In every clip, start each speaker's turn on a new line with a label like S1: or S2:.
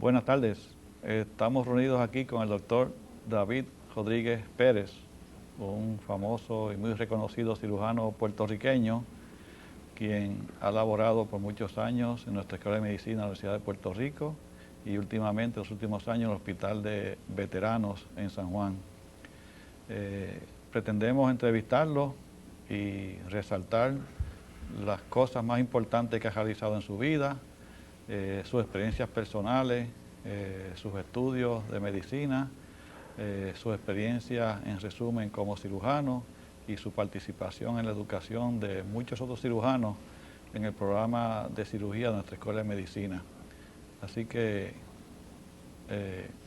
S1: Buenas tardes. Estamos reunidos aquí con el doctor David Rodríguez Pérez, un famoso y muy reconocido cirujano puertorriqueño, quien ha laborado por muchos años en nuestra Escuela de Medicina de la Universidad de Puerto Rico y últimamente, los últimos años, en el Hospital de Veteranos en San Juan. Pretendemos entrevistarlo y resaltar las cosas más importantes que ha realizado en su vida, sus experiencias personales, sus estudios de medicina, su experiencia en resumen como cirujano y su participación en la educación de muchos otros cirujanos en el programa de cirugía de nuestra Escuela de Medicina. Así que,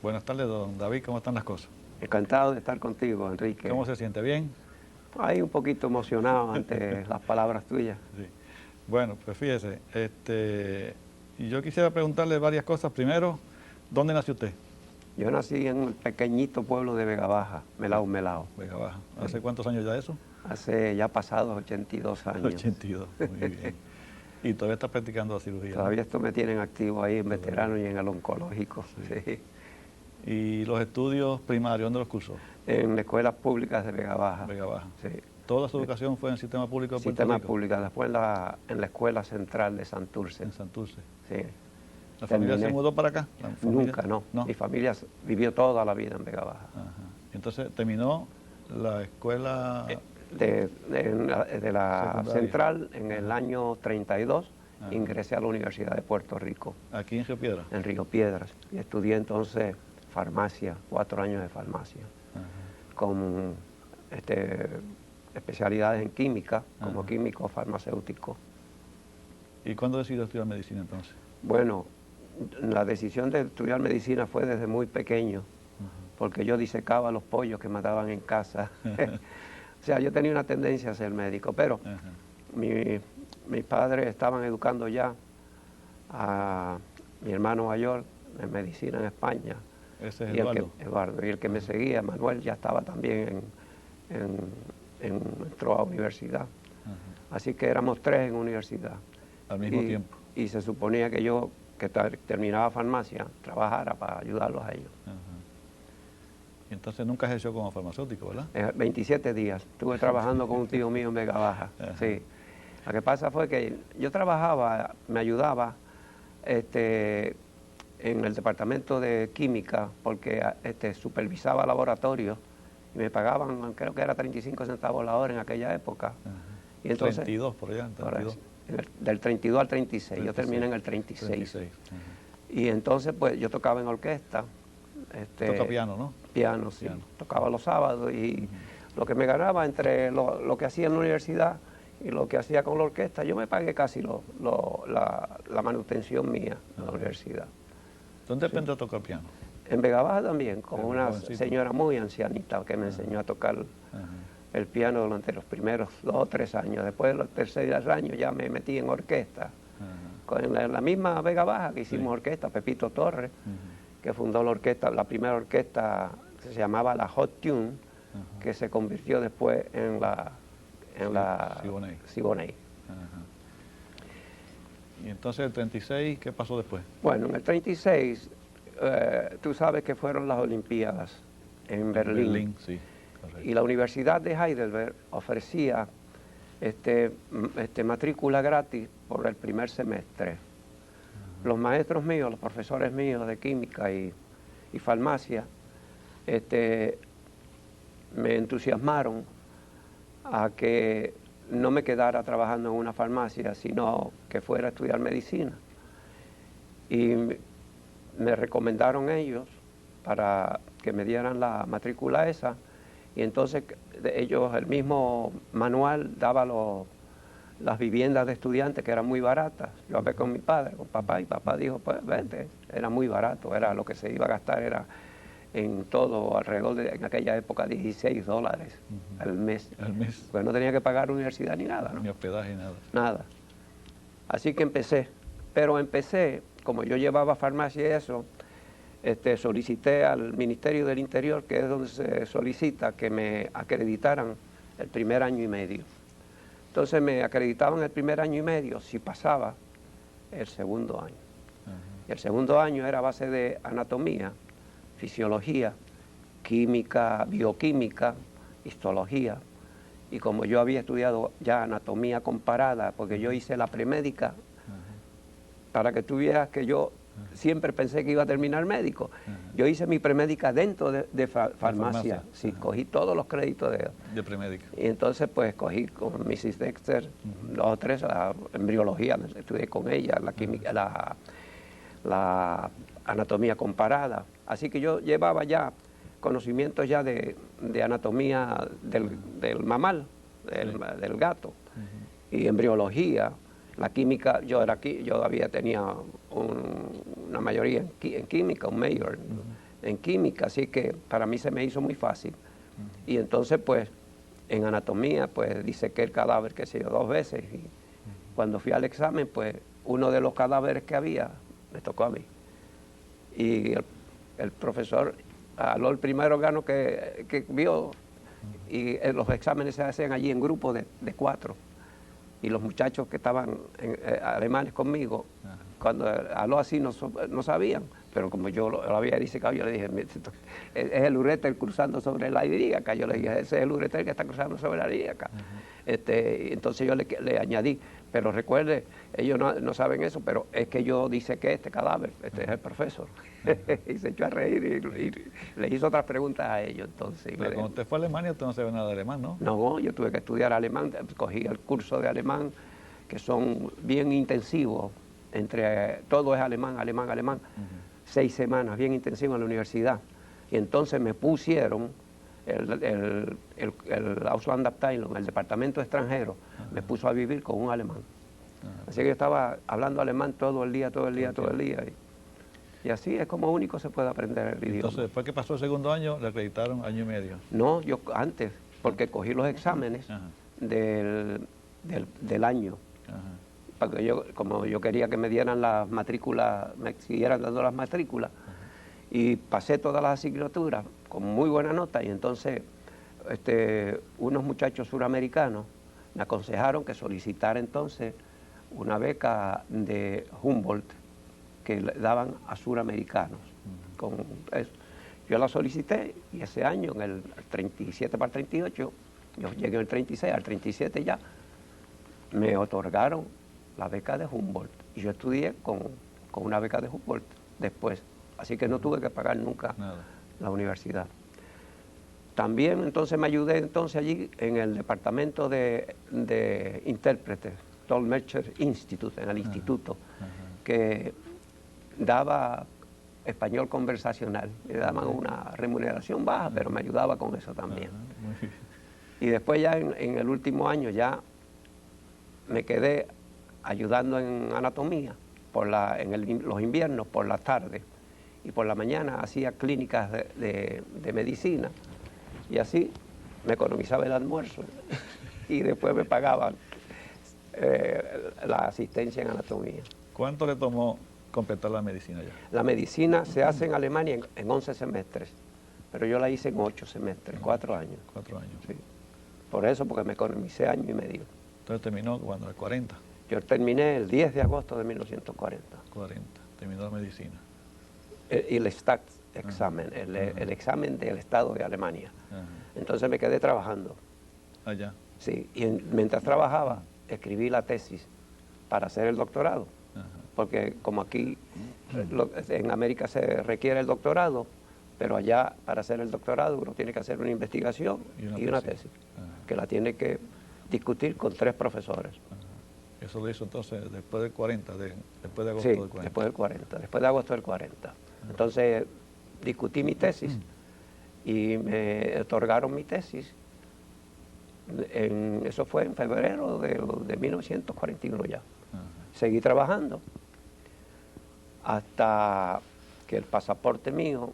S1: buenas tardes, don David, ¿cómo están las cosas?
S2: Encantado de estar contigo, Enrique.
S1: ¿Cómo se siente? ¿Bien?
S2: Ahí un poquito emocionado ante las palabras tuyas.
S1: Sí. Bueno, pues fíjese, yo quisiera preguntarle varias cosas. Primero, ¿dónde nació usted?
S2: Yo nací en un pequeñito pueblo de Vega Baja, Melao.
S1: Vega Baja. ¿Hace cuántos años ya eso?
S2: Hace ya pasados 82 años.
S1: 82, muy bien. ¿Y todavía está practicando la cirugía?
S2: Todavía esto me tienen activo ahí en veterano y en el oncológico. Sí.
S1: ¿Y los estudios primarios, dónde los cursó?
S2: En escuelas públicas de Vega Baja.
S1: Vega Baja.
S2: Sí.
S1: ¿Toda su educación fue en el sistema público de Puerto
S2: Sistema
S1: Rico?
S2: público, después en la escuela central de Santurce.
S1: En Santurce.
S2: Sí.
S1: ¿La familia se mudó para acá?
S2: Nunca, no. Mi familia vivió toda la vida en Vega Baja.
S1: Ajá. Entonces terminó la escuela
S2: de la
S1: secundaria
S2: central en el año 32.
S1: Ajá.
S2: Ingresé a la Universidad de Puerto Rico.
S1: ¿Aquí en Río Piedras?
S2: En Río Piedras. Y estudié entonces farmacia, 4 años de farmacia. Ajá. Con especialidades en química, como
S1: Ajá.
S2: químico farmacéutico.
S1: ¿Y cuándo decidió estudiar medicina entonces?
S2: Bueno, la decisión de estudiar medicina fue desde muy pequeño, porque yo disecaba los pollos que mataban en casa. O sea, yo tenía una tendencia a ser médico, pero mis padres estaban educando ya a mi hermano mayor en medicina en España.
S1: Ese es
S2: y
S1: Eduardo.
S2: Eduardo. Y el que me seguía, Manuel, ya estaba también entró a universidad. Así que éramos 3 en universidad.
S1: Al mismo tiempo.
S2: Y se suponía que yo, que terminaba farmacia, trabajara para ayudarlos a ellos.
S1: Ajá. Y entonces nunca ejerció como farmacéutico, ¿verdad?
S2: 27 días. Estuve trabajando con un tío mío en Vega Baja. Sí. Lo que pasa fue que yo trabajaba, me ayudaba en el departamento de química, porque supervisaba laboratorios y me pagaban, creo que era 35 centavos la hora en aquella época.
S1: Ajá.
S2: Y entonces,
S1: 32 por allá, 32.
S2: Del 32 al 36, yo terminé en el 36.
S1: 36.
S2: Y entonces pues yo tocaba en orquesta.
S1: Toca piano, ¿no?
S2: Piano, sí. Piano. Tocaba los sábados y lo que me ganaba entre lo que hacía en la universidad y lo que hacía con la orquesta, yo me pagué casi la manutención mía de la universidad.
S1: ¿Dónde aprendió a tocar piano?
S2: En Vega Baja también, con una
S1: jovencito.
S2: señora muy ancianita que me enseñó a tocar el piano durante los primeros 2 o 3 años. Después de los 3 años ya me metí en orquesta. Con la misma Vega Baja que hicimos orquesta, Pepito Torres, que fundó la orquesta, la primera orquesta que se llamaba la Hot Tune, que se convirtió después en la Siboney.
S1: Y entonces el 36, ¿qué pasó después?
S2: Bueno, en el 36, tú sabes que fueron las Olimpiadas en Berlín.
S1: Sí, correcto.
S2: Y la Universidad de Heidelberg ofrecía matrícula gratis por el primer semestre. Los maestros míos, los profesores míos de química y farmacia, me entusiasmaron a que no me quedara trabajando en una farmacia, sino que fuera a estudiar medicina. Y me recomendaron ellos para que me dieran la matrícula esa, y entonces ellos, el mismo manual daba las viviendas de estudiantes que eran muy baratas. Yo hablé con mi padre, con papá, y papá dijo, pues vente, era muy barato, era lo que se iba a gastar, era en todo, alrededor de, en aquella época, $16 al mes.
S1: Al mes.
S2: Pues no tenía que pagar universidad ni nada, ¿no?
S1: Ni hospedaje, nada.
S2: Nada. Así que empecé. Pero empecé, como yo llevaba farmacia y eso, solicité al Ministerio del Interior, que es donde se solicita que me acreditaran el primer año y medio. Entonces me acreditaban el primer año y medio si pasaba el segundo año. Y el segundo año era a base de anatomía, fisiología, química, bioquímica, histología. Y como yo había estudiado ya anatomía comparada, porque yo hice la premédica, para que tú vieras que yo siempre pensé que iba a terminar médico. Yo hice mi premédica dentro de farmacia. Sí, cogí todos los créditos
S1: de premédica.
S2: Y entonces pues cogí con Mrs. Dexter, 2 o 3, la embriología, estudié con ella, la química, la anatomía comparada. Así que yo llevaba ya conocimientos ya de anatomía del mamal, del gato, y embriología. La química, yo tenía una mayoría en química, un major en química, así que para mí se me hizo muy fácil. Y entonces, pues, en anatomía, pues, disequé el cadáver, qué sé yo, 2 veces. Y cuando fui al examen, pues, uno de los cadáveres que había, me tocó a mí. Y el profesor habló el primer órgano que vio, y los exámenes se hacen allí en grupos de 4. Y los muchachos que estaban alemanes conmigo, cuando habló así no sabían, pero como yo lo había disecado, yo le dije, es el uréter cruzando sobre la ilíaca. Yo le dije, ese es el uréter que está cruzando sobre la ilíaca. Entonces yo le añadí, pero recuerde, ellos no saben eso, pero es que yo disequé este cadáver, este es el profesor. Y se echó a reír y le hizo otras preguntas a ellos. Entonces,
S1: pero cuando usted fue a Alemania, usted no sabe nada de alemán, ¿no?
S2: No, yo tuve que estudiar alemán, cogí el curso de alemán, que son bien intensivos, todo es alemán, alemán, alemán, 6 semanas, bien intensivos en la universidad. Y entonces me pusieron el Auslandsabteilung, el departamento extranjero, me puso a vivir con un alemán. Así que yo estaba hablando alemán todo el día. Y así es como único se puede aprender el idioma.
S1: Entonces, después que pasó el segundo año, le acreditaron 1 año y medio.
S2: No, yo antes, porque cogí los exámenes del año. Porque como yo quería que me dieran las matrículas, me siguieran dando las matrículas, y pasé todas las asignaturas con muy buena nota, y entonces unos muchachos suramericanos me aconsejaron que solicitara entonces una beca de Humboldt que le daban a suramericanos. Con eso. Yo la solicité y ese año, en el 37 para el 38, yo llegué en el 36, al 37 ya, me otorgaron la beca de Humboldt. Y yo estudié con una beca de Humboldt después. Así que no tuve que pagar nunca la universidad. También entonces me ayudé allí en el departamento de intérpretes, Dolmetscher Institute, en el instituto, que daba español conversacional. Me daban una remuneración baja, pero me ayudaba con eso también. Y después ya en el último año ya me quedé ayudando en anatomía los inviernos por la tarde, y por la mañana hacía clínicas de medicina, y así me economizaba el almuerzo y después me pagaban la asistencia en anatomía.
S1: ¿Cuánto le tomó completar la medicina ya?
S2: La medicina se hace en Alemania en 11 semestres, pero yo la hice en 8 semestres, 4 años.
S1: 4 años.
S2: Sí. Por eso, porque me economicé 1 año y medio.
S1: Entonces terminó cuando, el 40.
S2: Yo terminé el 10 de agosto de 1940.
S1: 40, terminó la medicina.
S2: Y el Staatsexamen, el examen del Estado de Alemania. Entonces me quedé trabajando.
S1: Allá.
S2: Sí, y mientras trabajaba, escribí la tesis para hacer el doctorado. Porque como aquí en América se requiere el doctorado, pero allá para hacer el doctorado uno tiene que hacer una investigación y una tesis, que la tiene que discutir con 3 profesores.
S1: Eso lo hizo entonces después del 40, después de agosto
S2: Sí,
S1: del 40.
S2: después del 40, después de agosto del 40. Entonces discutí mi tesis y me otorgaron mi tesis. Eso fue en febrero de 1941 ya. Seguí trabajando hasta que el pasaporte mío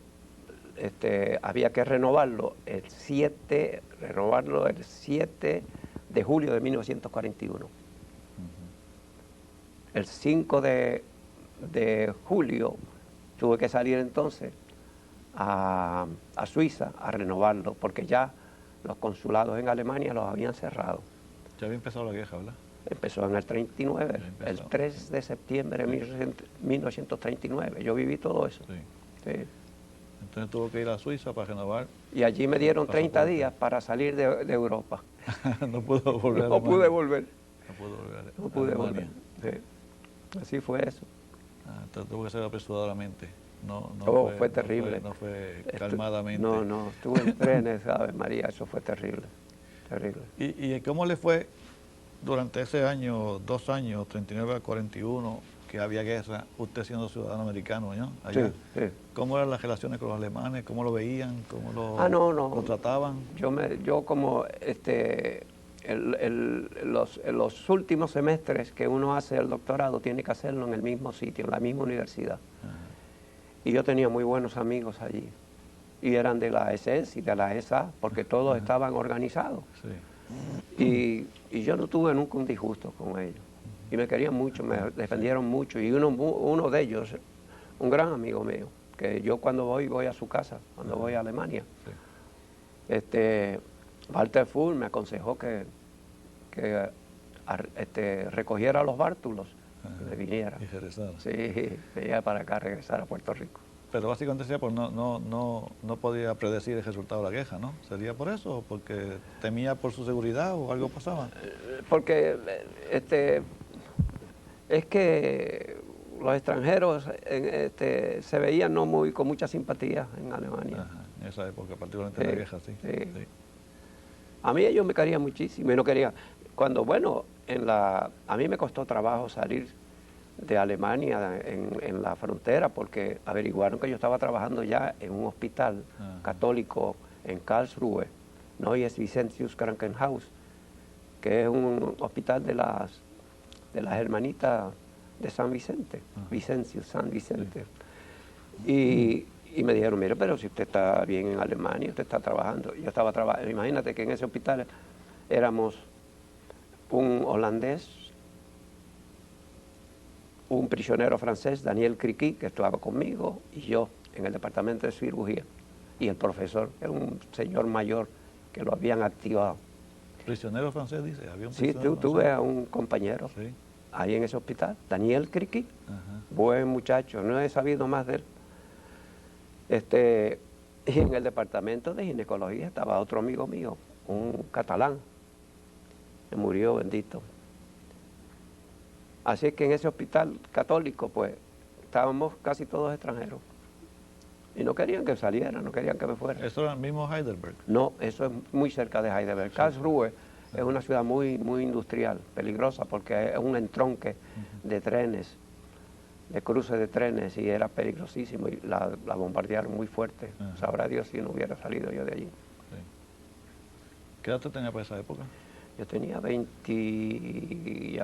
S2: había que renovarlo el 7 de julio de 1941. El 5 de julio tuve que salir entonces a Suiza a renovarlo, porque ya los consulados en Alemania los habían cerrado.
S1: Ya había empezado la guerra, ¿verdad?
S2: Empezó en el 39, el 3 de septiembre de 1939. Yo viví todo eso.
S1: Sí.
S2: Sí.
S1: Entonces tuvo que ir a Suiza para renovar.
S2: Y allí me dieron 30
S1: pasaporte.
S2: días para salir de Europa.
S1: No pudo volver a
S2: No pude
S1: Alemania.
S2: volver.
S1: No pudo volver a
S2: No pude volver.
S1: Alemania.
S2: Sí. Así fue eso.
S1: Entonces tuvo que ser apresuradamente. No
S2: Fue terrible.
S1: No fue calmadamente.
S2: No, estuve en trenes, ¿sabes, María? Eso fue terrible, terrible.
S1: ¿Y cómo le fue durante ese año, 2 años, 39 al 41, que había guerra, usted siendo ciudadano americano, ¿no? Allá?
S2: Sí.
S1: ¿Cómo eran las relaciones con los alemanes? ¿Cómo lo veían? ¿Cómo lo trataban?
S2: Yo como los últimos semestres que uno hace el doctorado tiene que hacerlo en el mismo sitio, en la misma universidad.
S1: Ajá.
S2: Y yo tenía muy buenos amigos allí. Y eran de la SS y de la SA, porque todos estaban organizados.
S1: Sí.
S2: Y yo no tuve nunca un disgusto con ellos. Y me querían mucho, me defendieron mucho. Y uno de ellos, un gran amigo mío, que yo cuando voy a su casa, cuando voy a Alemania, Walter Fuhl me aconsejó que recogiera los bártulos y me viniera.
S1: Y regresara.
S2: Sí, venía para acá, regresar a Puerto Rico.
S1: Pero básicamente decía, pues no podía predecir el resultado de la queja, ¿no? ¿Sería por eso? ¿O porque temía por su seguridad o algo pasaba?
S2: Porque es que los extranjeros se veían con mucha simpatía en Alemania.
S1: Ajá, en esa época, particularmente en la queja, sí.
S2: A mí ellos me querían muchísimo y no querían. A mí me costó trabajo salir de Alemania en la frontera porque averiguaron que yo estaba trabajando ya en un hospital católico en Karlsruhe, Neues Vicentius Krankenhaus, que es un hospital de las hermanitas de San Vicente, Vicentius, San Vicente. Y me dijeron, mire, pero si usted está bien en Alemania, usted está trabajando. Yo estaba trabajando, imagínate que en ese hospital éramos un holandés, un prisionero francés, Daniel Criqui, que estaba conmigo, y yo en el departamento de cirugía. Y el profesor, era un señor mayor que lo habían activado.
S1: ¿Prisionero francés, dice? ¿Había un
S2: Sí, tuve a un compañero ahí en ese hospital, Daniel Criqui, buen muchacho, no he sabido más de él. Y en el departamento de ginecología estaba otro amigo mío, un catalán, que murió, bendito. Así es que en ese hospital católico, pues, estábamos casi todos extranjeros. Y no querían que saliera, no querían que me fuera.
S1: ¿Eso era el mismo Heidelberg?
S2: No, eso es muy cerca de Heidelberg. Karlsruhe es una ciudad muy industrial, peligrosa, porque es un entronque de trenes, de cruce de trenes, y era peligrosísimo. Y la bombardearon muy fuerte. Sabrá Dios si no hubiera salido yo de allí.
S1: ¿Qué edad te tenía para esa época?
S2: Yo tenía 20 y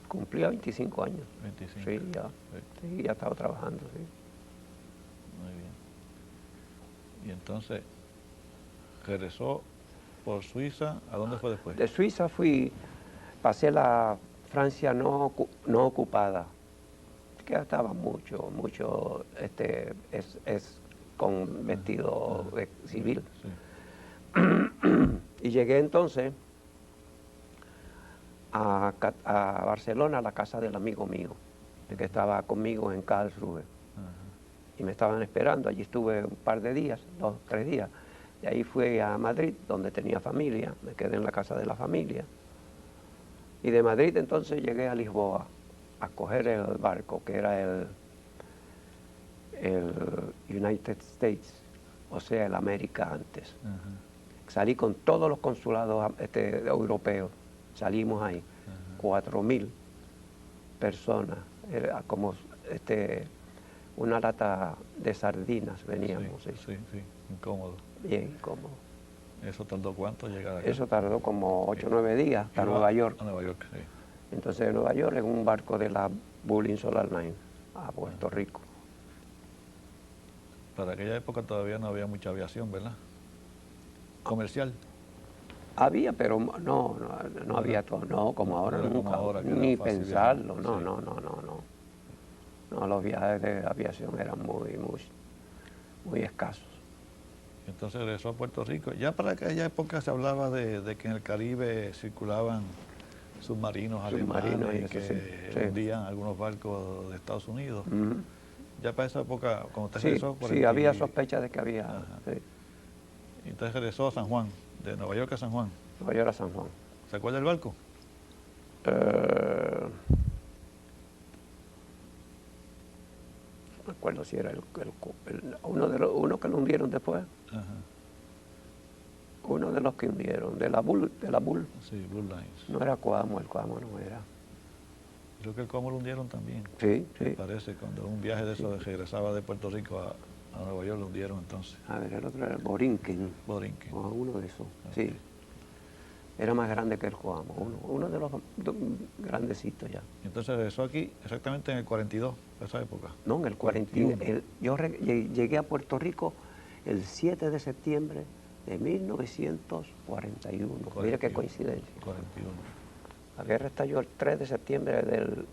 S2: cumplía 25 años.
S1: 25.
S2: Sí, ya. Sí, ya estaba trabajando, sí.
S1: Muy bien. Y entonces, regresó por Suiza. ¿A dónde fue después?
S2: De Suiza pasé la Francia no ocupada, que estaba mucho, es con vestido civil.
S1: Sí.
S2: Y llegué entonces a Barcelona, a la casa del amigo mío, que estaba conmigo en Karlsruhe. Y me estaban esperando. Allí estuve un par de días, 2, 3 días. Y ahí fui a Madrid, donde tenía familia. Me quedé en la casa de la familia. Y de Madrid entonces llegué a Lisboa a coger el barco, que era el United States, o sea, el América antes. Salí con todos los consulados europeos. Salimos ahí, 4.000 personas. Era como una lata de sardinas veníamos.
S1: Sí, incómodo.
S2: Bien incómodo.
S1: ¿Eso tardó cuánto llegar acá?
S2: Eso tardó como 8 o 9 días hasta Nueva York.
S1: A Nueva York, sí.
S2: Entonces de Nueva York en un barco de la Bullin Solar Line a Puerto Rico.
S1: Para aquella época todavía no había mucha aviación, ¿verdad? Comercial.
S2: Había, pero no había todo, no, como ahora
S1: era
S2: nunca,
S1: como ahora,
S2: ni pensarlo,
S1: viajar.
S2: No. No, los viajes de aviación eran muy escasos.
S1: Entonces regresó a Puerto Rico. Ya para aquella época se hablaba de que en el Caribe circulaban submarinos
S2: Submarinos
S1: alemanes
S2: y eso,
S1: que
S2: sí.
S1: hundían algunos barcos de Estados Unidos.
S2: Ujú.
S1: Ya para esa época, cuando usted
S2: Sí,
S1: regresó...
S2: sí, había sospecha de que había.
S1: Ajá.
S2: Sí.
S1: Y entonces regresó a San Juan, de Nueva York a San Juan.
S2: Nueva York a San Juan.
S1: ¿Se acuerda del barco?
S2: No me acuerdo si era uno que lo hundieron después.
S1: Ajá.
S2: Uno de los que hundieron, de la Bull.
S1: Sí, Blue Lines.
S2: No era Coamo, el Coamo no era.
S1: Creo que el Como lo hundieron también.
S2: Sí,
S1: Me
S2: sí.
S1: parece, cuando un viaje de eso regresaba de Puerto Rico a Nueva York, lo hundieron entonces.
S2: A ver, el otro era el Borinquen,
S1: Borinquen.
S2: o uno de esos, sí. Era más grande que el Coamo, uno de los grandecitos ya.
S1: Entonces regresó aquí exactamente en el 42, esa época.
S2: No, en el 41. Llegué a Puerto Rico el 7 de septiembre de 1941. Mire qué coincidencia.
S1: 41.
S2: La guerra estalló el 3 de septiembre del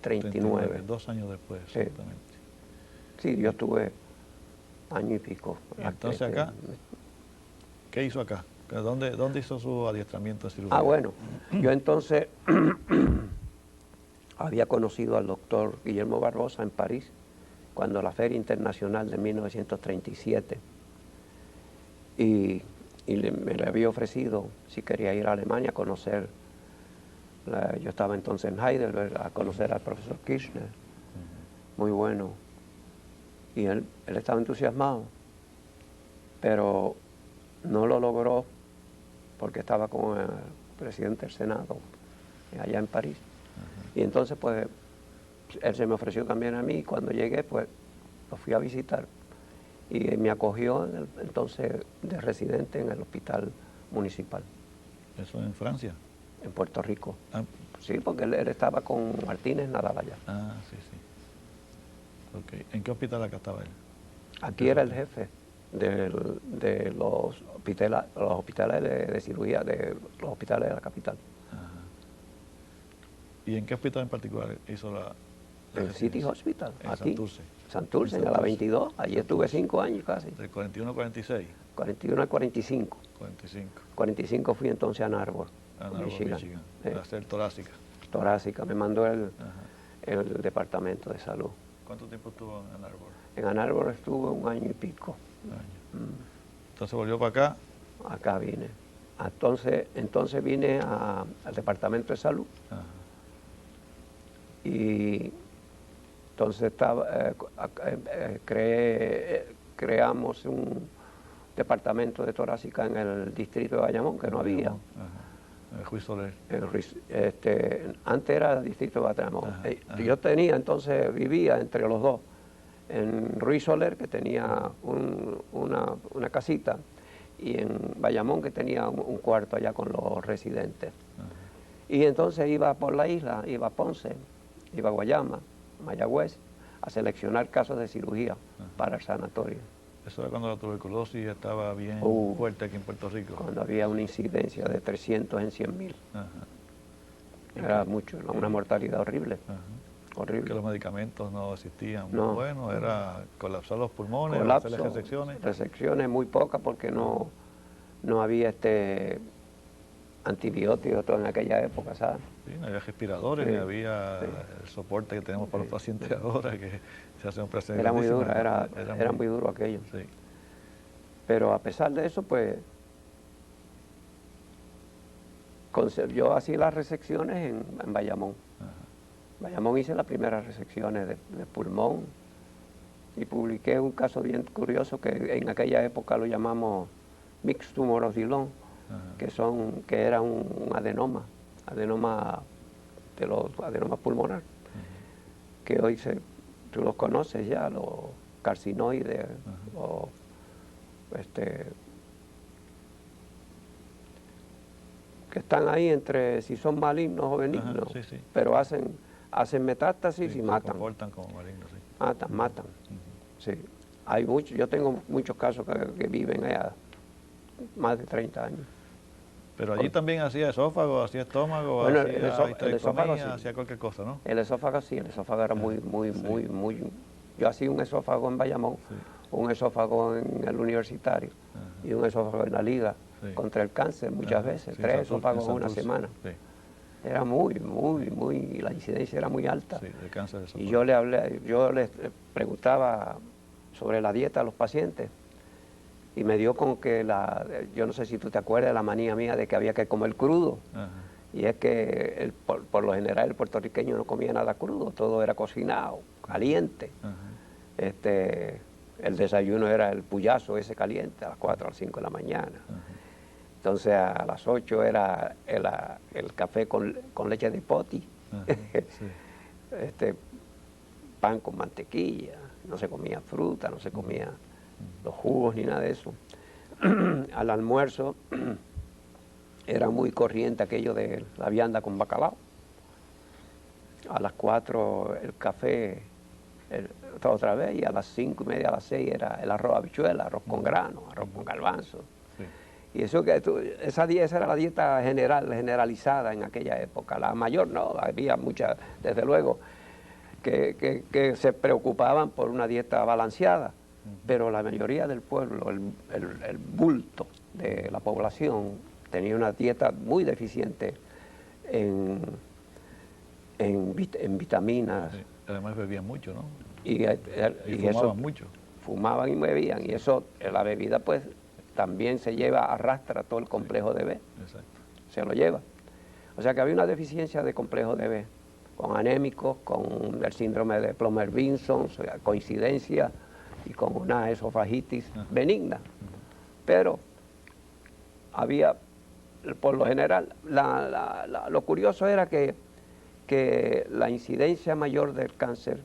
S2: 39.
S1: 2 años después,
S2: Sí.
S1: exactamente.
S2: Sí, yo estuve año y pico.
S1: Y entonces acá, ¿qué hizo acá? ¿Dónde hizo su adiestramiento de cirugía?
S2: Ah, bueno, yo entonces había conocido al doctor Guillermo Barbosa en París, cuando la Feria Internacional de 1937, y me le había ofrecido si quería ir a Alemania a conocer, yo estaba entonces en Heidelberg, a conocer al profesor Kirchner, muy bueno, y él estaba entusiasmado, pero no lo logró porque estaba con el presidente del Senado allá en París. Y entonces pues él se me ofreció también a mí, y cuando llegué pues lo fui a visitar y me acogió entonces de residente en el hospital municipal.
S1: ¿Eso en Francia?
S2: En Puerto Rico.
S1: Ah,
S2: Sí, porque él estaba con Martínez Nadal allá.
S1: sí, sí. Okay. ¿En qué hospital acá estaba él?
S2: Aquí era el jefe de los hospitales de cirugía, de los hospitales de la capital.
S1: Ajá. ¿Y en qué hospital en particular hizo la
S2: En el City
S1: residencia?
S2: Hospital,
S1: En
S2: aquí.
S1: Santurce.
S2: Santurce, en la 22. Allí estuve 5 años casi.
S1: Del 41 al 46.
S2: 41 al 45.
S1: 45.
S2: 45 fui entonces a Ann Arbor,
S1: Ann Arbor,
S2: Michigan.
S1: a hacer torácica.
S2: Torácica, me mandó
S1: Ajá.
S2: el departamento de salud.
S1: ¿Cuánto tiempo estuvo en Ann Arbor?
S2: En Ann Arbor estuve 1 año y pico.
S1: Un año. Entonces volvió para acá.
S2: Acá vine. Entonces vine al departamento de salud.
S1: Ajá.
S2: Y entonces creamos un departamento de torácica en el distrito de Bayamón, que no había.
S1: Ajá. El Ruiz Soler.
S2: Antes era el distrito de Bayamón.
S1: Ajá, ajá.
S2: Yo vivía entre los dos, en Ruiz Soler, que tenía una casita, y en Bayamón, que tenía un cuarto allá con los residentes.
S1: Ajá.
S2: Y entonces iba por la isla, iba a Ponce, iba a Guayama, Mayagüez, a seleccionar casos de cirugía para el sanatorio.
S1: Eso era cuando la tuberculosis estaba bien fuerte aquí en Puerto Rico.
S2: Cuando había una incidencia de 300 en 100.000.
S1: Ajá.
S2: Era mucho, una mortalidad horrible.
S1: Ajá.
S2: Horrible.
S1: Que los medicamentos no existían.
S2: No.
S1: Bueno, era colapsar los pulmones,
S2: Colapso,
S1: hacerle resecciones.
S2: resecciones muy pocas porque no había antibióticos todo en aquella época, ¿sabes?
S1: Sí, no había respiradores,
S2: Sí,
S1: ni había
S2: sí.
S1: el soporte que tenemos para los pacientes ahora, que se hace un proceso.
S2: Era muy
S1: grandísimo.
S2: dura, era muy duro aquello.
S1: Sí.
S2: Pero a pesar de eso, pues, yo hacía las resecciones en Bayamón.
S1: Ajá.
S2: Bayamón hice las primeras resecciones de pulmón y publiqué un caso bien curioso que en aquella época lo llamamos mixed tumorosdilón,
S1: Ajá.
S2: que era un adenoma de los adenomas pulmonares, que hoy tú los conoces ya, los carcinoides, que están ahí entre si son malignos o benignos,
S1: Ajá, sí, sí.
S2: pero hacen metástasis
S1: Sí,
S2: y
S1: se
S2: matan.
S1: comportan como malignos, sí.
S2: Matan. Sí. Hay muchos, yo tengo muchos casos que viven allá más de 30 años.
S1: Pero allí también hacía esófago, hacía estómago,
S2: Bueno,
S1: hacía
S2: el esófago sí.
S1: hacía cualquier cosa, ¿no?
S2: El esófago sí, el esófago era muy. Yo hacía un esófago en Bayamón,
S1: Sí.
S2: un esófago en el universitario y un esófago en la liga
S1: Sí.
S2: contra el cáncer muchas
S1: Ajá,
S2: veces,
S1: sí,
S2: 3
S1: en
S2: esófagos en una
S1: Santurce,
S2: semana.
S1: sí.
S2: Era la incidencia era muy alta.
S1: Sí, de cáncer de esófago.
S2: Y yo les preguntaba sobre la dieta a los pacientes y me dio con que yo no sé si tú te acuerdas de la manía mía de que había que comer crudo.
S1: Ajá.
S2: Y es que por lo general el puertorriqueño no comía nada crudo, todo era cocinado, caliente.
S1: Ajá.
S2: El desayuno era el puyazo ese caliente a las 4 a las 5 de la mañana.
S1: Ajá.
S2: Entonces a las 8 era el café con leche de poti,
S1: Ajá. Sí.
S2: pan con mantequilla, no se comía fruta, no se comía los jugos ni nada de eso. Al almuerzo era muy corriente aquello de la vianda con bacalao. A las 4 el café otra vez, y a las 5:30, a las 6 era el arroz habichuela, arroz con grano, arroz con garbanzo.
S1: Sí.
S2: Y eso esa era la dieta generalizada en aquella época. La mayor no, había muchas, desde luego, que se preocupaban por una dieta balanceada, pero la mayoría del pueblo, el bulto de la población, tenía una dieta muy deficiente en vitaminas.
S1: Sí. Además bebían mucho, ¿no?
S2: Y
S1: fumaban
S2: eso,
S1: mucho.
S2: Fumaban y bebían, y eso, la bebida pues también arrastra todo el complejo de B.
S1: Exacto.
S2: Se lo lleva. O sea que había una deficiencia de complejo de B, con anémicos, con el síndrome de Plummer-Vinson, coincidencia, y con una esofagitis benigna. Pero había, por lo general, lo curioso era que la incidencia mayor del cáncer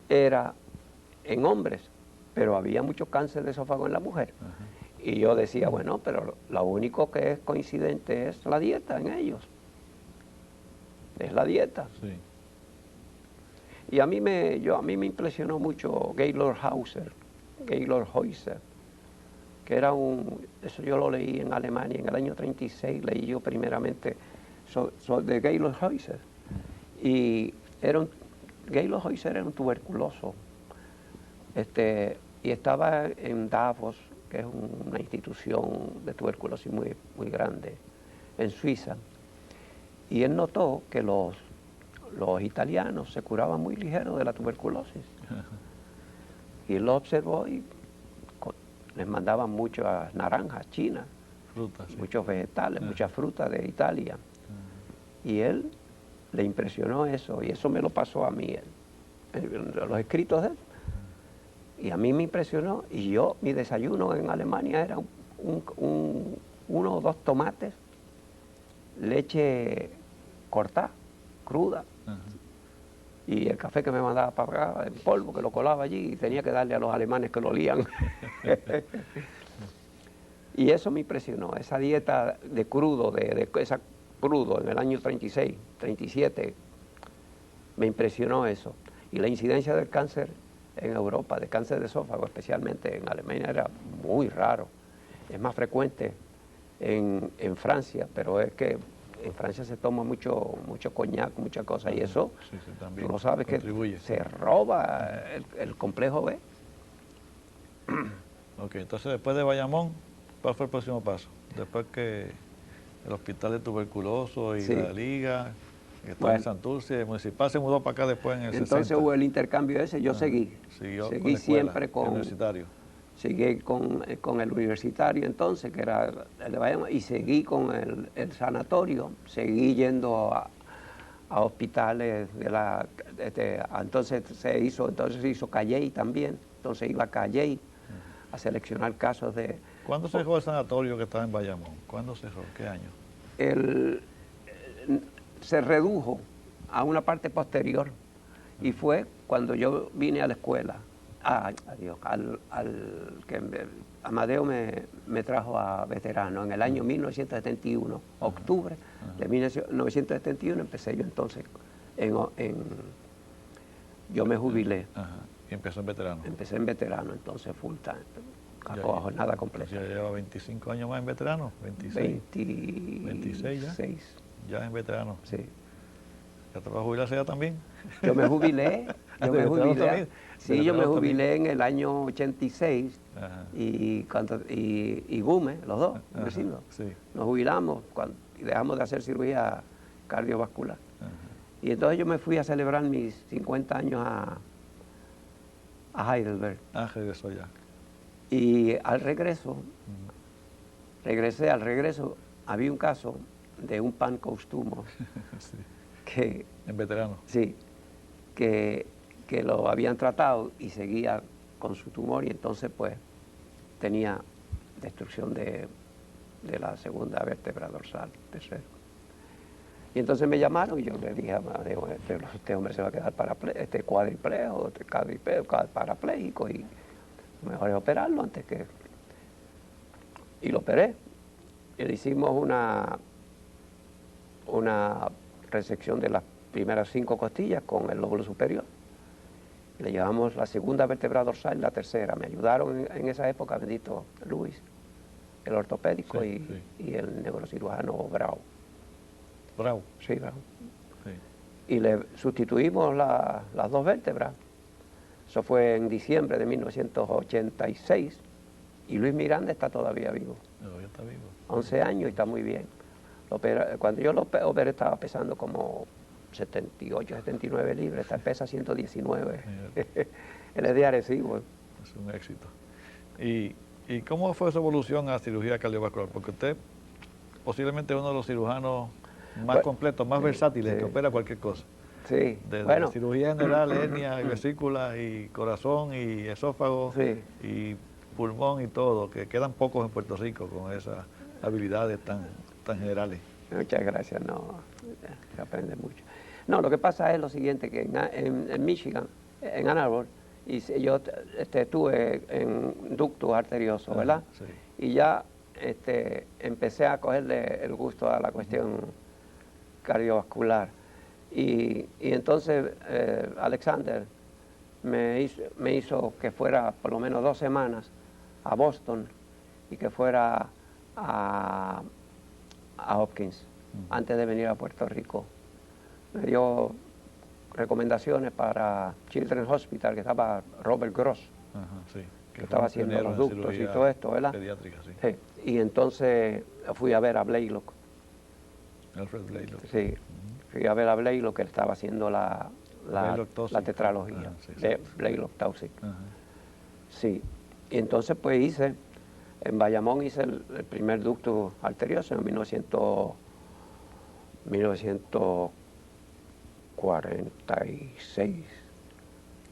S2: era en hombres, pero había mucho cáncer de esófago en la mujer.
S1: Ajá.
S2: Y yo decía, bueno, pero lo único que es coincidente es la dieta en ellos. Es la dieta.
S1: Sí.
S2: Y a mí me impresionó mucho Gaylord Heuser, que era eso yo lo leí en Alemania en el año 36, leí yo primeramente de Gaylord Heuser. Y Gaylord Heuser era un tuberculoso, y estaba en Davos, que es una institución de tuberculosis muy, muy grande, en Suiza. Y él notó que los italianos se curaban muy ligero de la tuberculosis. Y él lo observó y les mandaban muchas naranjas chinas,
S1: Frutas. Sí.
S2: muchos vegetales, muchas frutas de Italia. Y él le impresionó eso, y eso me lo pasó a mí, los escritos de él. Y a mí me impresionó, y mi desayuno en Alemania era 1 o 2 tomates, leche cortada, cruda, y el café que me mandaba para acá, en polvo, que lo colaba allí, y tenía que darle a los alemanes que lo olían. Y eso me impresionó, esa dieta de crudo, crudo en el año 36, 37, me impresionó eso. Y la incidencia del cáncer en Europa, de cáncer de esófago, especialmente en Alemania, era muy raro. Es más frecuente en Francia, pero es que en Francia se toma mucho coñac, muchas cosas, y eso,
S1: sí, también
S2: tú no sabes
S1: contribuye.
S2: que se roba el complejo B.
S1: Ok, entonces después de Bayamón, ¿cuál fue el próximo paso? Después que el hospital de tuberculoso y
S2: Sí.
S1: la liga, que está
S2: Bueno.
S1: en Santurce, el municipal se mudó para acá después en el
S2: Entonces
S1: 60.
S2: hubo el intercambio ese, yo seguí.
S1: Siguió con la
S2: Seguí
S1: escuela,
S2: siempre con...
S1: universitario.
S2: Seguí con el universitario entonces, que era el de Bayamón, y seguí con el sanatorio, seguí yendo a hospitales entonces se hizo Calley también, entonces iba a Calley a seleccionar casos de...
S1: ¿Cuándo cerró el sanatorio que estaba en Bayamón? ¿Cuándo cerró? ¿Qué año?
S2: Se redujo a una parte posterior, y fue cuando yo vine a la escuela. Amadeo me trajo a veterano en el año 1971, octubre de 1971, empecé yo entonces, yo me jubilé.
S1: Ajá. Y empezó en veterano.
S2: Empecé en veterano, entonces full time, a jornada completa.
S1: Ya lleva 25 años más en veterano, 26. 26 ya.
S2: 26.
S1: Ya en veterano.
S2: Sí.
S1: ¿Ya te vas a jubilarse ya también?
S2: Yo me jubilé. Yo me jubilé. Sí, yo me jubilé en el año 86.
S1: Ajá.
S2: Y Gume, los dos,
S1: Ajá,
S2: vecinos.
S1: sí.
S2: Nos jubilamos y dejamos de hacer cirugía cardiovascular.
S1: Ajá.
S2: Y entonces yo me fui a celebrar mis 50 años a Heidelberg.
S1: Ah, regresó ya.
S2: Y al regreso,
S1: Ujú.
S2: al regreso, había un caso de un pancreatómo
S1: Sí.
S2: que,
S1: En veterano.
S2: sí, que lo habían tratado y seguía con su tumor, y entonces pues tenía destrucción de la segunda vértebra dorsal, tercero. Y entonces me llamaron y yo le dije, este hombre se va a quedar cuadripléjico, parapléjico, y mejor es operarlo antes que... Y lo operé. Y le hicimos una resección de las primeras 5 costillas con el lóbulo superior. Y le llevamos la segunda vértebra dorsal y la tercera. Me ayudaron en esa época, bendito Luis, el ortopédico,
S1: Sí,
S2: y el neurocirujano Bravo.
S1: Bravo.
S2: Sí, Bravo.
S1: Sí.
S2: Y le sustituimos las 2 vértebras. Eso fue en diciembre de 1986. Y Luis Miranda está todavía vivo.
S1: No, ya está vivo.
S2: 11 años y está muy bien. Cuando yo lo operé estaba pesando como 78, 79 libras, pesa 119. Él es de Arecibo.
S1: Es un éxito. ¿Y cómo fue su evolución a cirugía cardiovascular? Porque usted posiblemente es uno de los cirujanos más completos, más versátiles, que opera cualquier cosa.
S2: Sí,
S1: Desde
S2: bueno.
S1: cirugía general, hernia, y vesícula, y corazón, y esófago,
S2: Sí.
S1: y pulmón y todo, que quedan pocos en Puerto Rico con esas habilidades tan generales.
S2: Muchas gracias, no, se aprende mucho. No, lo que pasa es lo siguiente, que en Michigan, en Ann Arbor, yo estuve en ducto arterioso, ¿verdad?
S1: Sí.
S2: Y ya empecé a cogerle el gusto a la cuestión cardiovascular. Y entonces Alexander me hizo que fuera por lo menos 2 semanas a Boston y que fuera a Hopkins antes de venir a Puerto Rico. Me dio recomendaciones para Children's Hospital, que estaba Robert Gross,
S1: Ajá, sí.
S2: que estaba haciendo los ductos y todo esto, ¿verdad?
S1: Pediátrica, sí.
S2: Sí. Y entonces fui a ver a Blaylock.
S1: Alfred Blaylock.
S2: Sí, fui a ver a Blaylock, que estaba haciendo la tetralogía.
S1: Ajá, sí,
S2: de
S1: sí.
S2: Blaylock Taussig.
S1: Ajá.
S2: Sí. Y entonces pues en Bayamón hice el primer ducto arterioso en 1946.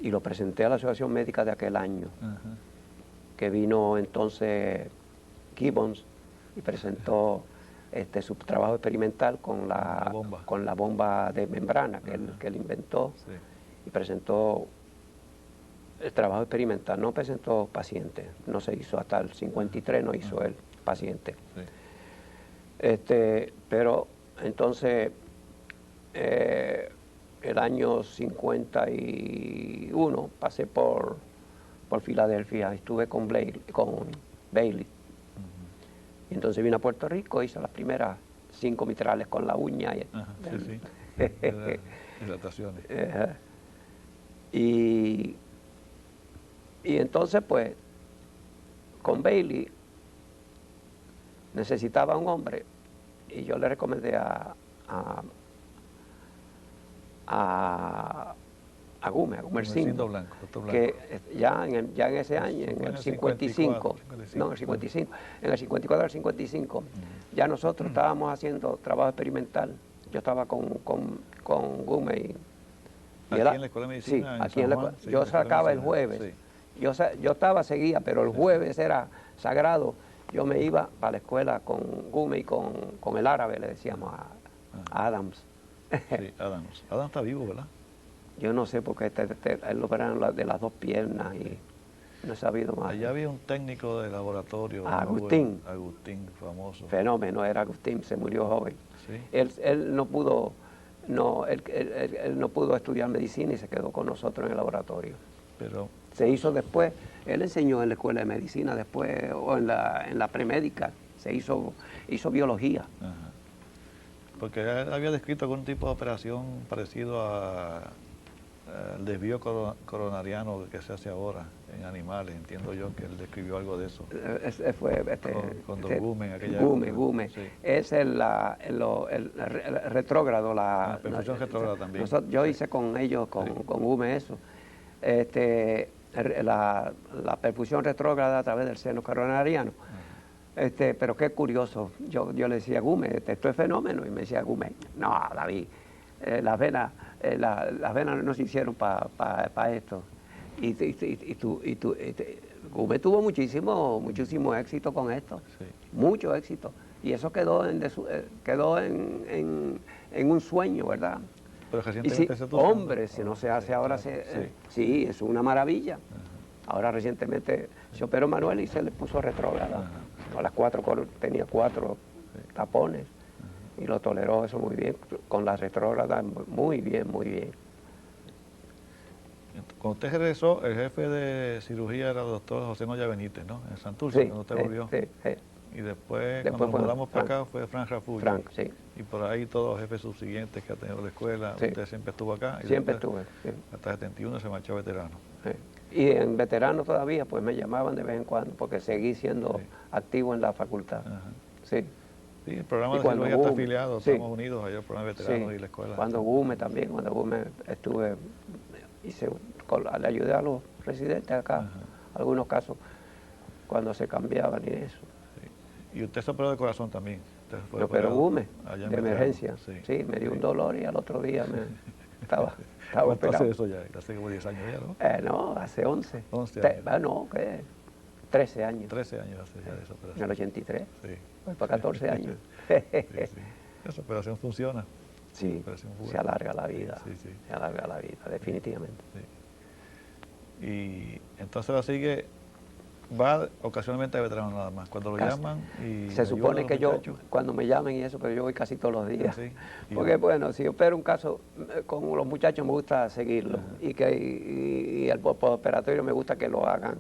S2: Y lo presenté a la Asociación Médica de aquel año.
S1: Ajá.
S2: Que vino entonces Gibbons y presentó su trabajo experimental con la bomba de membrana que él inventó.
S1: Sí.
S2: Y presentó el trabajo experimental, no presentó pacientes, no se hizo hasta el 53, no hizo el paciente.
S1: Sí.
S2: Pero entonces el año 51 pasé por Filadelfia, estuve con Bailey. Y entonces vine a Puerto Rico, hice las primeras 5 mitrales con la uña.
S1: Ajá, sí. Hidrataciones.
S2: Y entonces pues con Bailey necesitaba un hombre y yo le recomendé a Gumercindo
S1: Blanco, doctor Blanco.
S2: que ya en ese año, en el 55, no, en el 55, en el 54 al 55, ya nosotros estábamos haciendo trabajo experimental. Yo estaba con Gume y
S1: ¿Aquí en la Escuela de Medicina?
S2: Sí, aquí en la escuela. Yo sacaba el jueves.
S1: Sí.
S2: Yo seguía, pero el jueves era sagrado. Yo me iba para la escuela con Gume y con el árabe, le decíamos a Adams.
S1: Sí, Adams. Adams está vivo, ¿verdad?
S2: Yo no sé, porque él lo operaron de las 2 piernas y no he sabido más.
S1: Allá había un técnico de laboratorio.
S2: Agustín.
S1: Agustín, famoso.
S2: Fenómeno, era Agustín, se murió joven.
S1: Sí.
S2: Él no pudo estudiar medicina y se quedó con nosotros en el laboratorio.
S1: Pero
S2: se hizo después, él enseñó en la escuela de medicina después, o en la premédica, hizo biología.
S1: Ajá. Porque él había descrito algún tipo de operación parecido a el desvío coronariano que se hace ahora en animales. Entiendo yo que él describió algo de eso.
S2: Fue
S1: Con Don Gume en aquella
S2: Gume.
S1: Sí.
S2: Es el retrógrado.
S1: La perfusión retrógrada también.
S2: Yo hice con ellos, con Gume eso. La perfusión retrógrada a través del seno coronariano. Pero qué curioso, yo le decía, Gume, esto es fenómeno, y me decía Gume, no, David, las venas no se hicieron para esto. Gume tuvo muchísimo éxito con esto,
S1: Sí.
S2: mucho éxito, y eso quedó en un sueño, ¿verdad?
S1: Pero
S2: Y
S1: recientemente
S2: si,
S1: se tuvo.
S2: hombre, si no se hace ahora, sí, es una maravilla. Ahora recientemente se operó Manuel y se le puso retrógrada. A las 4 tenía 4 tapones y lo toleró eso muy bien. Con la retrógrada muy bien.
S1: Cuando usted regresó, el jefe de cirugía era el doctor José Noya Benítez, ¿no? En Santurce, cuando usted volvió.
S2: Sí.
S1: Y después
S2: Después
S1: cuando nos
S2: fue
S1: mudamos para
S2: Frank.
S1: acá, fue Frank Rafulli.
S2: Frank, sí.
S1: Y por ahí todos los jefes subsiguientes que ha tenido la escuela,
S2: Sí.
S1: usted siempre estuvo acá. Y
S2: Siempre
S1: después,
S2: estuve. Sí.
S1: Hasta 71 se marchó veterano.
S2: Sí. Y en veterano todavía, pues me llamaban de vez en cuando, porque seguí siendo activo en la facultad.
S1: Ajá.
S2: Sí.
S1: Sí, el programa
S2: Y
S1: de
S2: cuando
S1: cirugía está
S2: Gume,
S1: afiliado,
S2: sí.
S1: estamos unidos allá, el programa de veteranos
S2: Sí.
S1: y la escuela.
S2: Cuando Gume también, le ayudé a los residentes acá, algunos casos, cuando se cambiaban y eso.
S1: Sí. Y usted se operó de corazón también.
S2: Yo operó Gume,
S1: allá en
S2: de
S1: Veterano.
S2: emergencia. Sí, me dio un dolor y al otro día estaba
S1: ¿Cuánto
S2: operado.
S1: hace eso ya? Hace como 10 años ya, ¿no?
S2: No, hace 11.
S1: 11 años.
S2: No, ¿qué? 13 años.
S1: 13 años hace ya de esa
S2: En
S1: operación.
S2: el 83.
S1: Sí.
S2: Voy para 14 años.
S1: Sí. Esa operación funciona.
S2: Sí,
S1: Operación
S2: se
S1: buena.
S2: alarga la vida.
S1: Sí.
S2: Se alarga la vida, definitivamente.
S1: Sí. Y entonces la sigue, va ocasionalmente a veterano nada más, cuando lo llaman y
S2: Se supone que yo,
S1: muchachos.
S2: cuando me llamen y eso, pero yo voy casi todos los días.
S1: Sí.
S2: Porque bueno, si opero un caso con los muchachos me gusta seguirlo y el postoperatorio me gusta que lo hagan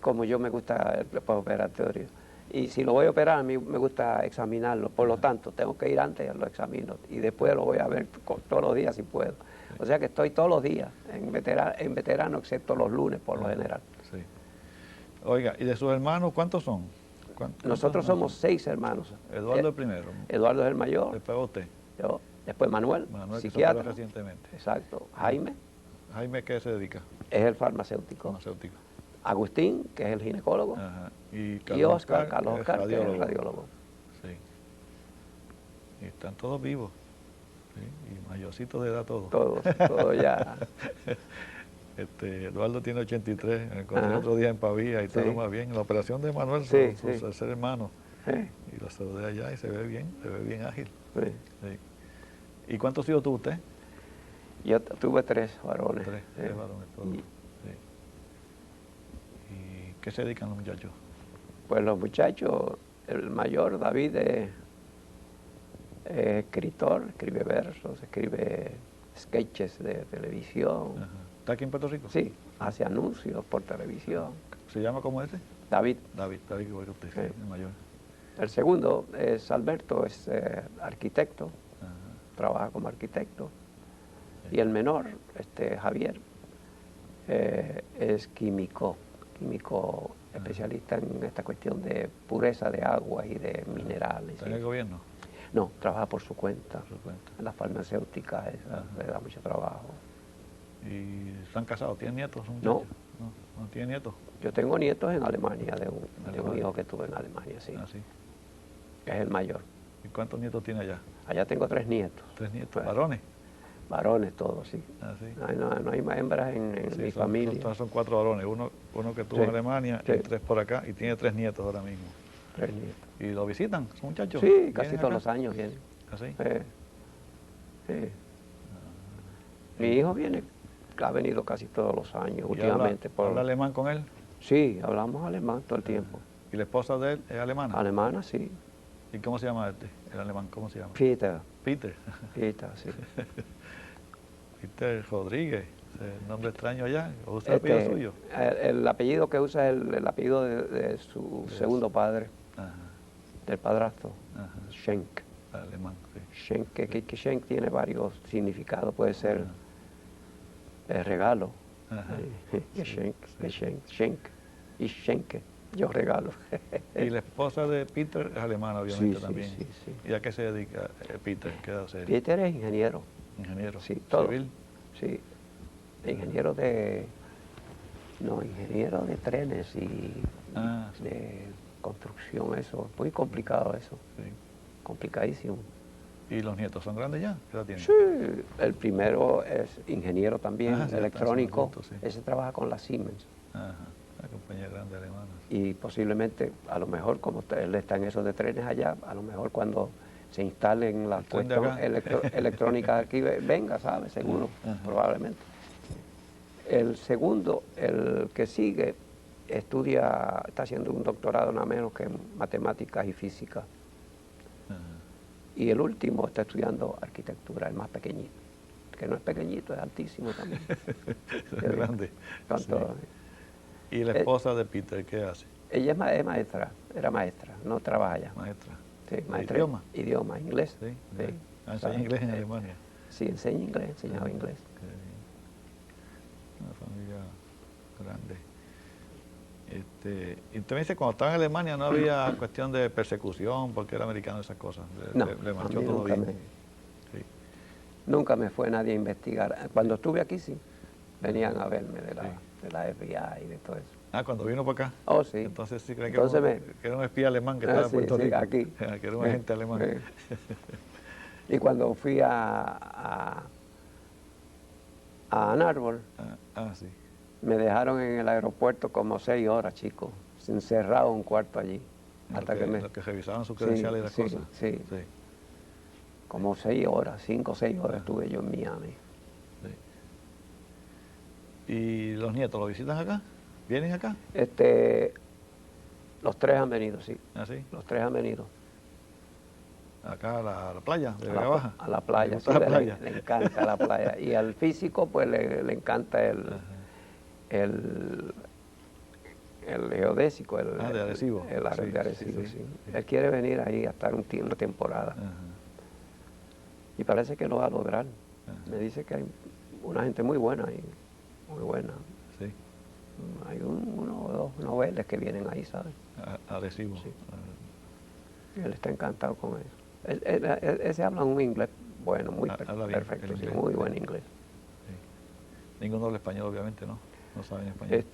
S2: como yo me gusta el postoperatorio. Y si lo voy a operar, a mí me gusta examinarlo. Por lo tanto, tengo que ir antes, lo examino. Y después lo voy a ver todos los días si puedo. O sea que estoy todos los días en veterano, excepto los lunes por lo general.
S1: Sí. Oiga, ¿y de sus hermanos cuántos son?
S2: Nosotros somos 6 hermanos.
S1: Eduardo el primero.
S2: Eduardo es el mayor.
S1: Después usted.
S2: Yo, después Manuel,
S1: Manuel, que se
S2: psiquiatra.
S1: operó recientemente.
S2: Exacto. Jaime
S1: Jaime, ¿qué se dedica?
S2: es el farmacéutico.
S1: Farmacéutico.
S2: Agustín, que es el ginecólogo.
S1: Ajá.
S2: Y
S1: Carlos
S2: Oscar, que es el radiólogo.
S1: Sí. Y están todos vivos. Sí. Y mayorcitos de edad todos.
S2: Todo ya.
S1: Eduardo tiene 83, me encontré el otro día en Pavía y está más bien. La operación de Manuel, su tercer hermano. Y lo saludé allá y se ve bien ágil. Sí. ¿Y cuántos hijos tuvo usted?
S2: Yo tuve 3 varones.
S1: Tres varones todos. ¿Y qué se dedican los muchachos?
S2: Pues los muchachos, el mayor, David, es escritor, escribe versos, escribe sketches de televisión.
S1: Ajá. ¿Está aquí en Puerto Rico?
S2: Sí, hace anuncios por televisión.
S1: ¿Se llama como ese?
S2: David.
S1: David, igual que usted, el mayor.
S2: El segundo es Alberto, es arquitecto, trabaja como arquitecto. Y el menor, Javier, es químico especialista en esta cuestión de pureza de agua y de minerales.
S1: ¿Está en el gobierno?
S2: No, trabaja por su cuenta. En las farmacéuticas, le da mucho trabajo.
S1: ¿Y están casados? ¿Tienen nietos?
S2: No.
S1: ¿No tienen nietos?
S2: Yo tengo nietos en Alemania, de un hijo que tuve en Alemania, sí.
S1: Sí.
S2: Es el mayor.
S1: ¿Y cuántos nietos tiene allá?
S2: Allá tengo 3 nietos.
S1: 3 nietos.
S2: Pues,
S1: ¿Varones?
S2: Varones todos, sí.
S1: Sí.
S2: No hay más hembras en mi familia.
S1: Son 4 varones, uno que tuvo en Alemania y 3 por acá, y tiene 3 nietos ahora mismo.
S2: 3 nietos.
S1: ¿Y lo visitan, son muchachos?
S2: Sí, casi todos los años vienen.
S1: ¿Así?
S2: Sí. Mi hijo ha venido casi todos los años últimamente.
S1: ¿Habla alemán con él?
S2: Sí, hablamos alemán todo el tiempo.
S1: ¿Y la esposa de él es alemana?
S2: Alemana, sí.
S1: ¿Y cómo se llama el alemán? ¿Cómo se llama?
S2: Peter.
S1: Peter,
S2: sí.
S1: Peter Rodríguez, nombre extraño allá, ¿o usa el apellido suyo?
S2: El apellido que usa es el apellido de su segundo padre, del padrastro, Schenk.
S1: Alemán, sí.
S2: Schenk, que Schenk tiene varios significados, puede ser regalo.
S1: Ajá.
S2: Geschenk, Geschenk, ich schenke, yo regalo.
S1: Y la esposa de Peter es alemana, obviamente,
S2: Sí,
S1: también.
S2: sí, sí.
S1: ¿Y a qué se dedica Peter? ¿Qué hace él?
S2: Peter es ingeniero.
S1: Ingeniero.
S2: Sí, todo.
S1: Civil.
S2: Sí, ingeniero ingeniero de trenes y
S1: Sí.
S2: de construcción, eso. Muy complicado eso,
S1: Sí.
S2: complicadísimo.
S1: ¿Y los nietos son grandes ya? ¿Qué edad tienen?
S2: Sí, el primero es ingeniero también,
S1: Ah, sí,
S2: electrónico.
S1: están adultos, sí.
S2: Ese trabaja con la Siemens.
S1: Ajá, la compañía grande alemana.
S2: Y posiblemente, a lo mejor, como él está en esos de trenes allá, a lo mejor cuando se instalen las
S1: El tren de
S2: cuestiones
S1: acá.
S2: electrónicas aquí, venga, ¿sabe? Seguro,
S1: Ajá.
S2: probablemente. El segundo, el que sigue, está haciendo un doctorado nada menos que en matemáticas y física.
S1: Ajá.
S2: Y el último está estudiando arquitectura, el más pequeñito. Que no es pequeñito, es altísimo también.
S1: Es grande.
S2: ¿Cuánto?
S1: Sí. ¿Y la esposa de Peter qué hace?
S2: Ella es maestra, era maestra, no trabaja ya.
S1: Maestra.
S2: Sí,
S1: ¿De
S2: maestra.
S1: idioma?
S2: Idioma, inglés.
S1: Sí.
S2: Sí.
S1: Enseña inglés en Alemania.
S2: Sí, enseña inglés, enseñaba inglés.
S1: Qué bien. Una familia grande. Y usted me dice, cuando estaba en Alemania no había cuestión de persecución porque era americano, esas cosas.
S2: No,
S1: le marchó
S2: a mí
S1: todo
S2: nunca
S1: bien. Sí.
S2: Nunca me fue nadie a investigar. Cuando estuve aquí sí, venían a verme de
S1: Sí.
S2: la FBI y de todo eso.
S1: Ah, cuando vino para acá.
S2: Oh, sí.
S1: Entonces sí cree que,
S2: Entonces
S1: que era un espía alemán que estaba en
S2: sí,
S1: Puerto
S2: sí,
S1: Rico.
S2: aquí.
S1: Que era un agente alemán.
S2: Y cuando fui a Ann Arbor,
S1: Sí.
S2: me dejaron en el aeropuerto como 6 horas, chicos, encerrado en un cuarto allí. Hasta
S1: Los que revisaban sus credenciales y las cosas.
S2: Sí. Como 6 horas, 5 o 6 horas estuve yo en Miami.
S1: Sí. ¿Y los nietos los visitan acá? ¿Vienen acá?
S2: Los 3 han venido, sí.
S1: ¿Ah, sí?
S2: Los 3 han venido.
S1: Acá a la playa de
S2: A
S1: Vega Baja.
S2: a la playa,
S1: ¿Le gusta
S2: sí,
S1: la playa?
S2: le encanta la playa. Y al físico, pues le encanta el geodésico,
S1: de Arecibo.
S2: el área
S1: Sí,
S2: de Arecibo,
S1: sí.
S2: sí. Él quiere venir ahí a estar una temporada.
S1: Ajá.
S2: Y parece que lo va a lograr.
S1: Ajá.
S2: Me dice que hay una gente muy buena ahí, muy buena.
S1: Sí,
S2: Hay uno o 2 noveles que vienen ahí, ¿sabes?
S1: Arecibo.
S2: Sí. Y él está encantado con eso. Él se habla un inglés bueno, muy
S1: Habla bien
S2: perfecto,
S1: el
S2: sí,
S1: inglés,
S2: muy
S1: sí.
S2: buen inglés.
S1: Sí. Ninguno habla español, obviamente, ¿no? No saben español.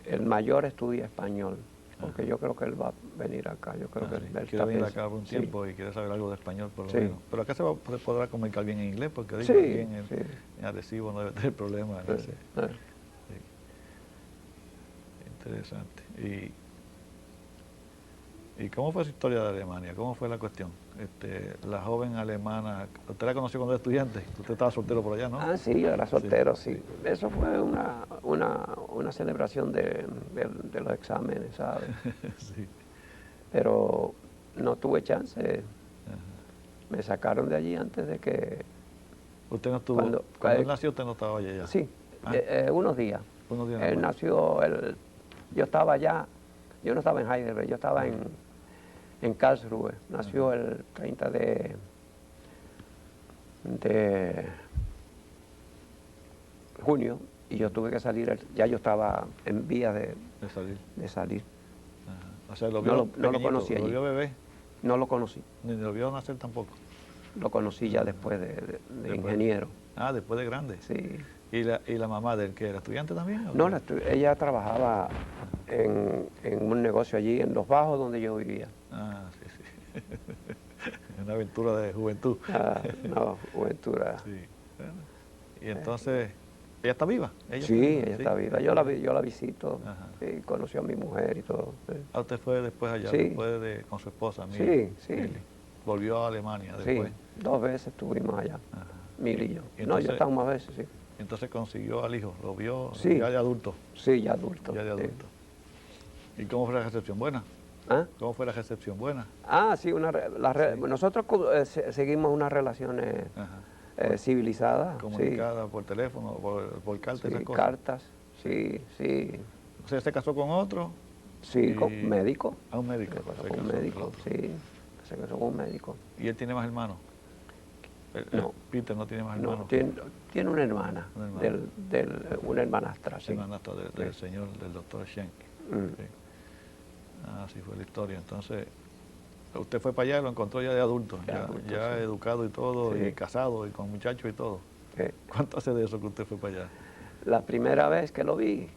S2: El mayor estudia español, porque yo creo que él va a venir acá. Yo creo que
S1: Sí.
S2: él
S1: Quiere
S2: está
S1: venir
S2: pensando.
S1: acá por un tiempo y quiere saber algo de español, por lo
S2: Sí.
S1: menos. Pero acá se podrá comunicar bien en inglés, porque digo,
S2: Sí,
S1: aquí
S2: sí.
S1: en Arecibo no debe tener problema. No sé.
S2: Ah.
S1: Sí. Interesante. ¿Y cómo fue su historia de Alemania? ¿Cómo fue la cuestión? La joven alemana, ¿usted la conoció cuando era estudiante? Usted estaba soltero por allá, ¿no?
S2: Ah, sí, yo era soltero,
S1: Sí,
S2: sí. Eso fue una celebración de los exámenes, ¿sabes?
S1: Sí.
S2: Pero no tuve chance.
S1: Ajá.
S2: Me sacaron de allí antes de que...
S1: Usted no estuvo,
S2: Cuando-
S1: cuando él nació usted no estaba allá ya.
S2: Sí,
S1: Ah.
S2: unos días.
S1: Unos días nada
S2: Él
S1: más.
S2: nació, yo estaba allá, yo no estaba en Heidelberg, yo estaba en Karlsruhe. Nació el 30 de junio y yo tuve que salir, ya yo estaba en vía de salir.
S1: Ajá. O sea, lo
S2: No
S1: vio
S2: lo
S1: pequeñito,
S2: conocí
S1: lo
S2: allí.
S1: vio bebé,
S2: No lo conocí,
S1: ni lo vio nacer tampoco.
S2: lo conocí ya después de
S1: Después.
S2: ingeniero.
S1: Ah, después de grande.
S2: Sí.
S1: ¿Y la mamá del que era estudiante también? ¿O
S2: No,
S1: qué?
S2: ella trabajaba en un negocio allí en Los Bajos donde yo vivía.
S1: Ah, sí. Una aventura de juventud.
S2: No, Juventura.
S1: Sí. Bueno. Y entonces, ¿ella está viva?
S2: Sí, ella está viva. Yo la visito.
S1: Ajá.
S2: Sí, conoció a mi mujer y todo. Sí.
S1: Ah, usted fue después allá,
S2: Sí.
S1: después con su esposa,
S2: Sí,
S1: Mili.
S2: sí.
S1: Mili. Volvió a Alemania después.
S2: Sí, 2 veces estuvimos allá,
S1: Ajá.
S2: Mili y yo.
S1: Y
S2: No,
S1: entonces-
S2: yo estaba más veces, sí.
S1: Entonces consiguió al hijo, lo vio
S2: Sí.
S1: ya de adulto.
S2: Sí, ya adulto.
S1: Ya de
S2: sí.
S1: adulto. ¿Y cómo fue la recepción? ¿Buena?
S2: ¿Ah?
S1: ¿Cómo fue la recepción? ¿Buena?
S2: Sí, nosotros seguimos unas relaciones
S1: Ajá.
S2: civilizadas.
S1: Comunicada por teléfono, por carta,
S2: Sí,
S1: esas cosas.
S2: cartas, sí.
S1: O sea, se casó con otro.
S2: Sí,
S1: Y-
S2: con médico.
S1: A un médico.
S2: Se casó
S1: se
S2: con un
S1: casó
S2: médico,
S1: el otro.
S2: sí. Se casó con un médico.
S1: ¿Y él tiene más hermanos?
S2: No.
S1: Peter no tiene más
S2: No,
S1: hermanos.
S2: tiene una hermana,
S1: Una hermana.
S2: una hermanastra, sí.
S1: Hermanastra del
S2: Sí.
S1: señor, del doctor Schenk.
S2: Mm.
S1: Sí. Así fue la historia. Entonces, usted fue para allá y lo encontró ya de adulto,
S2: De
S1: ya,
S2: adulto,
S1: ya
S2: sí.
S1: educado y todo,
S2: Sí.
S1: y casado y con muchachos y todo.
S2: Sí.
S1: ¿Cuánto hace de eso que usted fue para allá?
S2: La primera vez que lo vi,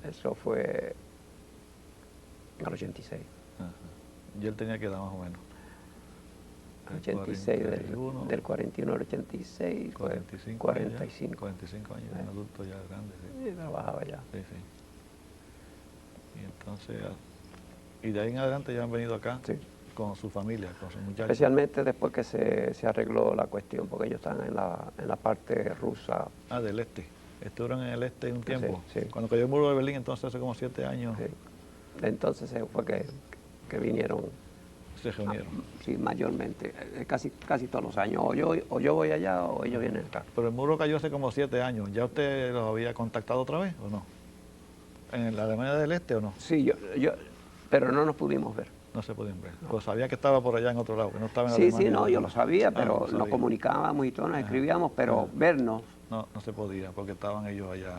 S2: eso fue en el 86.
S1: Ajá. Y él tenía que dar más o menos.
S2: 86,
S1: 41,
S2: del 41 al 86,
S1: 45
S2: 45.
S1: 45 años, un adulto ya grande. Sí,
S2: Y trabajaba ya.
S1: sí. Sí. Y entonces, y de ahí en adelante ya han venido acá
S2: Sí.
S1: con su familia, con sus muchachos.
S2: Especialmente después que se arregló la cuestión, porque ellos están en la parte rusa.
S1: Ah, del este. Estuvieron en el este un tiempo.
S2: Sí, sí.
S1: Cuando cayó el muro de Berlín, entonces hace como 7 años,
S2: Sí. Entonces fue que vinieron,
S1: se reunieron.
S2: sí, mayormente, casi todos los años. O yo voy allá o ellos vienen acá.
S1: Pero el muro cayó hace como 7 años. ¿Ya usted los había contactado otra vez o no? ¿En la Alemania del Este o no?
S2: Sí, pero no nos pudimos ver.
S1: No se podían ver. Pues sabía que estaba por allá en otro lado, que no estaba en
S2: Sí,
S1: Alemania.
S2: sí, no, yo lo sabía, pero
S1: lo sabía.
S2: nos comunicábamos y todo, nos
S1: Ajá.
S2: escribíamos, pero
S1: Ajá.
S2: vernos,
S1: No, no se podía porque estaban ellos allá.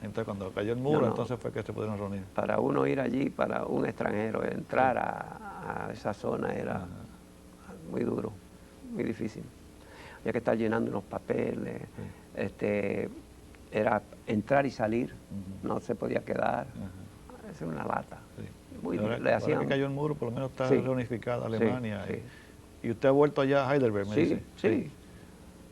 S1: Entonces cuando cayó el muro,
S2: No.
S1: entonces fue que se pudieron reunir.
S2: para uno ir allí, para un extranjero, entrar a esa zona era
S1: Ajá.
S2: muy duro, muy difícil. Había que estar llenando unos papeles, era entrar y salir,
S1: Ujú.
S2: no se podía quedar,
S1: Ajá.
S2: es una lata.
S1: Sí.
S2: Muy,
S1: Ahora,
S2: le
S1: ahora
S2: hacían,
S1: que cayó el muro, por lo menos está
S2: Sí.
S1: reunificada
S2: Sí,
S1: Alemania.
S2: sí.
S1: Y usted ha vuelto allá a Heidelberg, me
S2: Sí,
S1: dice.
S2: sí.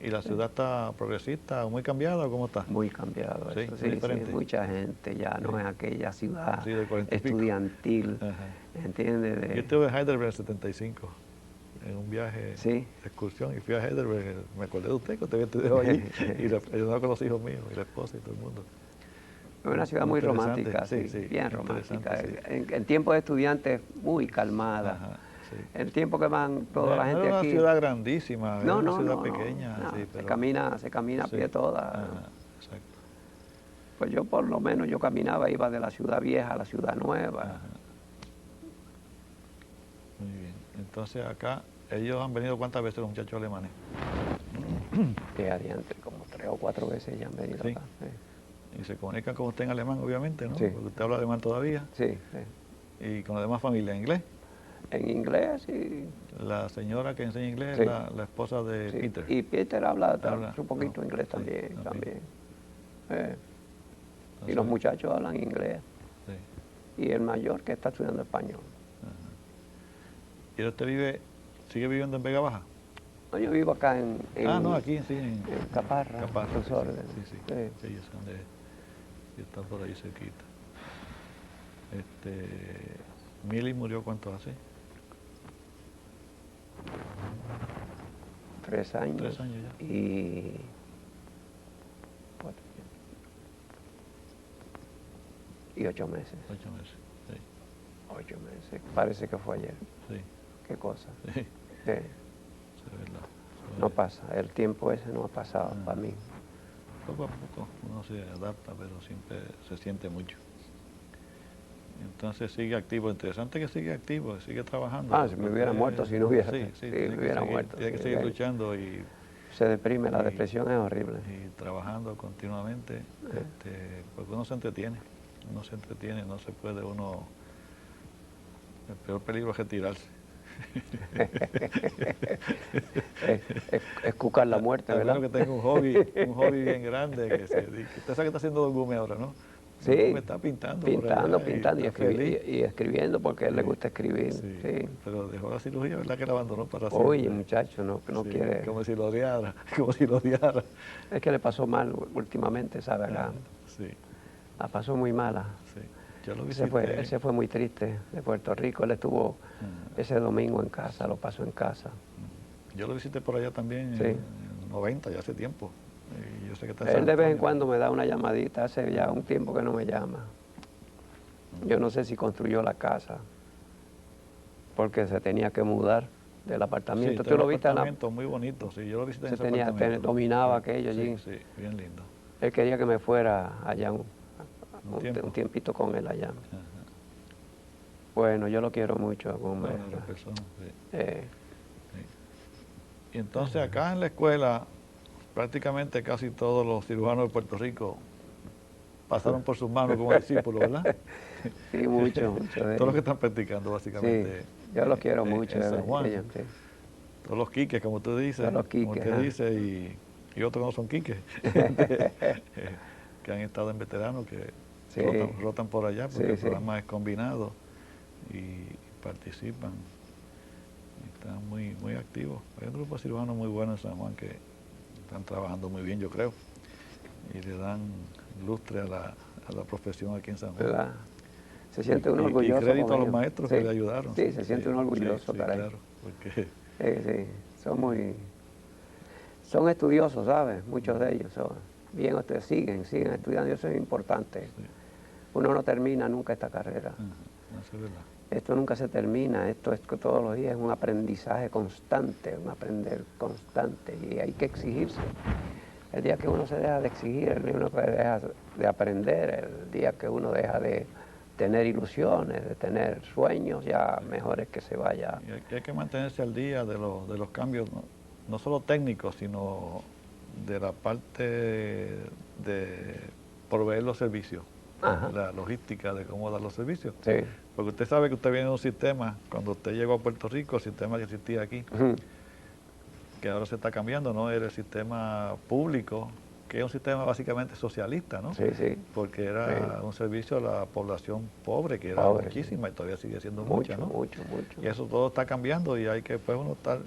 S1: ¿Y la ciudad está progresista, muy cambiada o cómo está?
S2: Muy cambiado
S1: Sí,
S2: eso,
S1: muy
S2: sí,
S1: diferente.
S2: mucha gente, ya no es aquella ciudad
S1: Sí, del 40 y pico.
S2: estudiantil,
S1: Ajá.
S2: ¿entiendes?
S1: Yo estuve en Heidelberg en el 75, en un viaje
S2: Sí.
S1: de excursión, y fui a Heidelberg, me acordé de usted, que usted había estudiado allí, y ayudaba con los hijos míos, y la esposa y todo el mundo.
S2: Es una ciudad muy
S1: Interesante,
S2: romántica,
S1: sí,
S2: sí,
S1: sí,
S2: bien
S1: interesante,
S2: romántica.
S1: sí.
S2: En tiempo de estudiantes, muy calmada.
S1: Ajá, sí.
S2: El tiempo que van toda la
S1: No
S2: gente
S1: era
S2: aquí.
S1: una ciudad grandísima, era
S2: No,
S1: una
S2: no,
S1: ciudad
S2: no,
S1: pequeña,
S2: no,
S1: sí,
S2: se
S1: pero...
S2: camina a
S1: sí.
S2: pie toda.
S1: Ajá, exacto.
S2: Pues yo por lo menos yo caminaba, iba de la ciudad vieja a la ciudad nueva.
S1: Ajá. Muy bien. Entonces acá, ellos han venido ¿cuántas veces los muchachos alemanes?
S2: Que adiante, como 3 o 4 veces ya han venido
S1: Sí.
S2: acá.
S1: Y se comunican con usted en alemán, obviamente, ¿no?
S2: Sí.
S1: Porque usted habla alemán todavía.
S2: Sí, sí.
S1: Y con la demás familia, ¿en inglés?
S2: En inglés, sí.
S1: La señora que enseña inglés
S2: Sí.
S1: es la esposa de
S2: Sí.
S1: Peter.
S2: Y Peter habla
S1: Habla,
S2: un poquito
S1: no,
S2: inglés
S1: sí,
S2: también.
S1: también.
S2: también. Y
S1: Entonces,
S2: los muchachos hablan inglés.
S1: sí.
S2: Y el mayor que está estudiando español.
S1: ¿Y usted sigue viviendo en Vega Baja?
S2: No, yo vivo acá en
S1: No, aquí sí, en
S2: Caparra.
S1: Caparra.
S2: Sus
S1: Sí,
S2: órdenes.
S1: sí. Sí, yo sé dónde es. Y está por ahí cerquita. Milly murió ¿cuánto hace?
S2: 3 años.
S1: 3 años ya.
S2: Y 4 y 8 meses.
S1: 8 meses. Sí.
S2: 8 meses. Parece que fue ayer.
S1: Sí.
S2: Qué cosa.
S1: Sí.
S2: Sí.
S1: Es verdad.
S2: No pasa. El tiempo ese no ha pasado
S1: Ah.
S2: para mí.
S1: Poco a poco uno se adapta, pero siempre se siente mucho. Entonces sigue activo. Interesante que sigue activo, sigue trabajando.
S2: Si me hubiera muerto, si no hubiera.
S1: Sí,
S2: Sí,
S1: tiene
S2: me
S1: que
S2: hubiera
S1: seguir,
S2: muerto.
S1: tiene que
S2: sí,
S1: seguir
S2: sí.
S1: luchando y
S2: Se deprime, la
S1: y-
S2: depresión es horrible.
S1: trabajando continuamente, porque uno se entretiene, no se puede uno... El peor peligro es retirarse.
S2: Es cucar la muerte,
S1: A
S2: ¿verdad?
S1: menos que tenga un hobby bien grande, que usted sabe que está haciendo Don Gume ahora, ¿no?
S2: Sí,
S1: Don Gume está pintando por allá
S2: pintando y,
S1: está feliz.
S2: y escribiendo porque a él le
S1: Sí,
S2: gusta escribir.
S1: Sí,
S2: Sí.
S1: pero dejó la cirugía, ¿verdad? Que la abandonó para siempre.
S2: Oye, muchacho, no
S1: Sí,
S2: quiere.
S1: Como si lo odiara, como si lo odiara.
S2: Es que le pasó mal últimamente, ¿sabe? Acá.
S1: Sí,
S2: La pasó muy mala.
S1: sí. Yo lo
S2: Él
S1: visité.
S2: se fue muy triste de Puerto Rico. Él estuvo
S1: Ah.
S2: ese domingo en casa, lo pasó en casa.
S1: Yo lo visité por allá también
S2: Sí.
S1: en 90, ya hace tiempo. Y yo sé que está en
S2: Él
S1: San
S2: de vez en
S1: Antonio.
S2: cuando me da una llamadita, hace ya un tiempo que no me llama. Yo no sé si construyó la casa, porque se tenía que mudar del apartamento.
S1: Sí,
S2: Tú lo viste,
S1: apartamento muy bonito, sí, yo lo visité en ese apartamento.
S2: dominaba
S1: Sí,
S2: aquello
S1: sí,
S2: allí.
S1: Sí, bien lindo.
S2: Él quería que me fuera allá
S1: Un tiempo.
S2: un tiempito con él allá.
S1: Ajá.
S2: Bueno, yo lo quiero mucho, hombre.
S1: Bueno, otra persona, sí,
S2: Eh,
S1: Y entonces acá en la escuela, prácticamente casi todos los cirujanos de Puerto Rico pasaron por sus manos como discípulos, ¿verdad?
S2: Sí, mucho de
S1: Todos los
S2: ellos.
S1: que están practicando básicamente
S2: Sí, yo los quiero mucho.
S1: en San Juan.
S2: Ellos, sí.
S1: Todos los quiques, como tú dices,
S2: Todos los
S1: como
S2: quiques,
S1: usted
S2: ajá.
S1: dice, y otros que no son quiques, que han estado en veteranos, que
S2: Sí.
S1: rotan por allá, porque
S2: Sí,
S1: el
S2: sí.
S1: programa es combinado y participan. Y están muy activos. Hay un grupo de cirujanos muy bueno en San Juan que están trabajando muy bien, yo creo, y le dan lustre a la profesión aquí en San Juan.
S2: ¿Verdad? Se siente uno
S1: Y
S2: orgulloso.
S1: crédito
S2: con
S1: a los
S2: ellos.
S1: maestros
S2: Sí.
S1: que le ayudaron.
S2: Sí, se siente uno orgulloso,
S1: sí,
S2: caray.
S1: claro, porque
S2: Sí, son estudiosos, ¿sabes? Muchos de ellos son bien, ustedes siguen estudiando, eso es importante.
S1: sí.
S2: Uno no termina nunca esta carrera.
S1: Eso es verdad.
S2: Esto nunca se termina, esto es que todos los días es un aprendizaje constante, un aprender constante y hay que exigirse. El día que uno se deja de exigir, el día que uno se deja de aprender, el día que uno deja de tener ilusiones, de tener sueños, ya mejor es que se vaya.
S1: Y hay que mantenerse al día de los cambios, no solo técnicos, sino de la parte de proveer los servicios,
S2: Ajá.
S1: la logística de cómo dar los servicios.
S2: Sí.
S1: Porque usted sabe que usted viene de un sistema, cuando usted llegó a Puerto Rico, el sistema que existía aquí,
S2: Ujú.
S1: que ahora se está cambiando, ¿no? Era el sistema público, que es un sistema básicamente socialista, ¿no?
S2: Sí, sí.
S1: Porque era un servicio a la población pobre, que era
S2: Pobre,
S1: muchísima y todavía sigue siendo
S2: Mucho,
S1: mucha, ¿no?
S2: mucho.
S1: Y eso todo está cambiando y hay que pues uno estar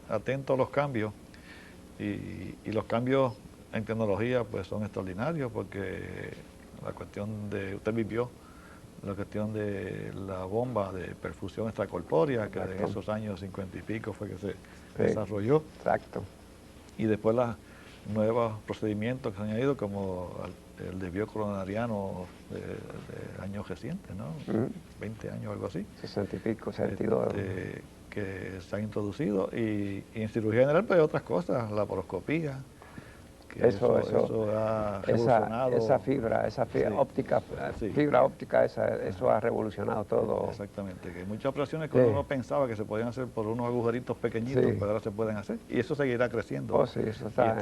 S1: atento a los cambios. Y los cambios en tecnología pues son extraordinarios porque la cuestión de, usted vivió la cuestión de la bomba de perfusión extracorpórea, que en esos años 50 y pico fue que se desarrolló.
S2: Exacto.
S1: Y después los nuevos procedimientos que se han añadido, como el desvío coronariano de años recientes, ¿no? 20 años, algo así.
S2: 60 y pico, 62.
S1: Que se han introducido. Y en cirugía general, pues hay otras cosas, la laparoscopía. Eso ha revolucionado.
S2: Esa fibra óptica,
S1: Sí.
S2: fibra óptica, eso ha revolucionado todo.
S1: Exactamente, que hay muchas operaciones que uno no pensaba que se podían hacer por unos agujeritos pequeñitos, pero ahora se pueden hacer. Y eso seguirá creciendo.
S2: Oh, sí, eso está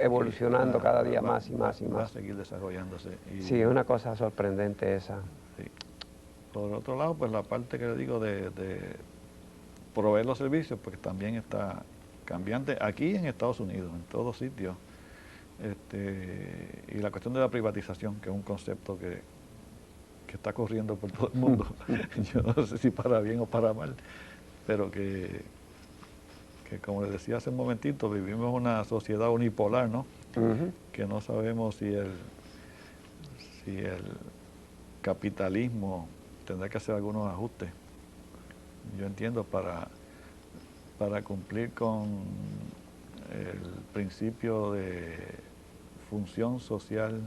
S2: evolucionando cada día más y más y más.
S1: Va a seguir desarrollándose.
S2: Sí, es una cosa sorprendente esa.
S1: Sí. Por otro lado, pues la parte que le digo de proveer los servicios, porque también está cambiante aquí en Estados Unidos, en todos sitios. Y la cuestión de la privatización, que es un concepto que está corriendo por todo el mundo. Yo no sé si para bien o para mal, pero que como les decía hace un momentito, vivimos en una sociedad unipolar, ¿no? Que no sabemos si el capitalismo tendrá que hacer algunos ajustes. Yo entiendo para cumplir con el principio de función social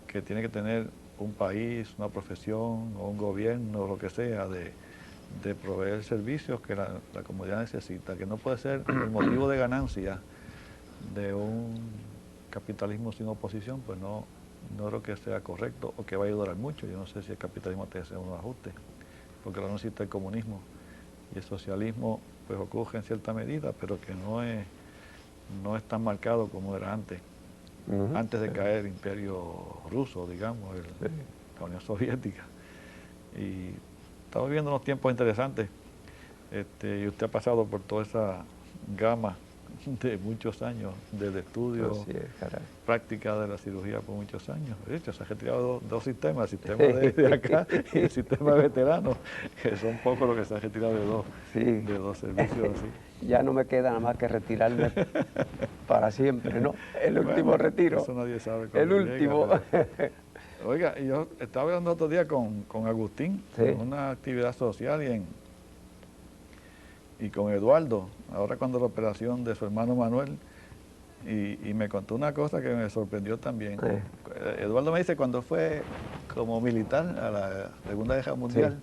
S1: que tiene que tener un país, una profesión o un gobierno o lo que sea de proveer servicios que la comunidad necesita, que no puede ser el motivo de ganancia de un capitalismo sin oposición, pues no creo que sea correcto o que vaya a durar mucho. Yo no sé si el capitalismo tiene que hacer unos ajustes, porque ahora no existe el comunismo y el socialismo pues ocurre en cierta medida, pero que no es tan marcado como era antes, antes de caer el imperio ruso, digamos, la Unión Soviética. Y estamos viviendo unos tiempos interesantes, y usted ha pasado por toda esa gama de muchos años de estudio, práctica de la cirugía por muchos años. De hecho, se han retirado dos sistemas, el sistema de acá y el sistema de veteranos, que son pocos los que se han retirado de dos servicios así.
S2: Ya no me queda nada más que retirarme para siempre, ¿no? El último retiro.
S1: Eso nadie sabe.
S2: El último.
S1: Oiga, yo estaba hablando otro día con Agustín, en una actividad social y con Eduardo, ahora cuando la operación de su hermano Manuel, y me contó una cosa que me sorprendió también. Eduardo me dice, cuando fue como militar a la Segunda Guerra Mundial,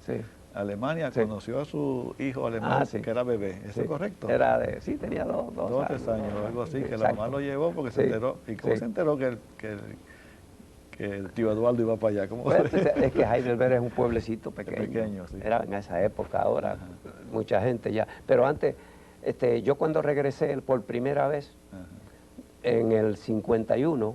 S1: Alemania, conoció a su hijo alemán, que era bebé. ¿Eso es correcto?
S2: Tenía dos
S1: o 3 años, algo así, que la mamá lo llevó porque se enteró. ¿Y cómo se enteró que el tío Eduardo iba para allá?
S2: Pues, es que Heidelberg es un pueblecito pequeño.
S1: Sí.
S2: Era en esa época, ahora mucha gente ya. Pero antes Yo cuando regresé por primera vez, en el 51,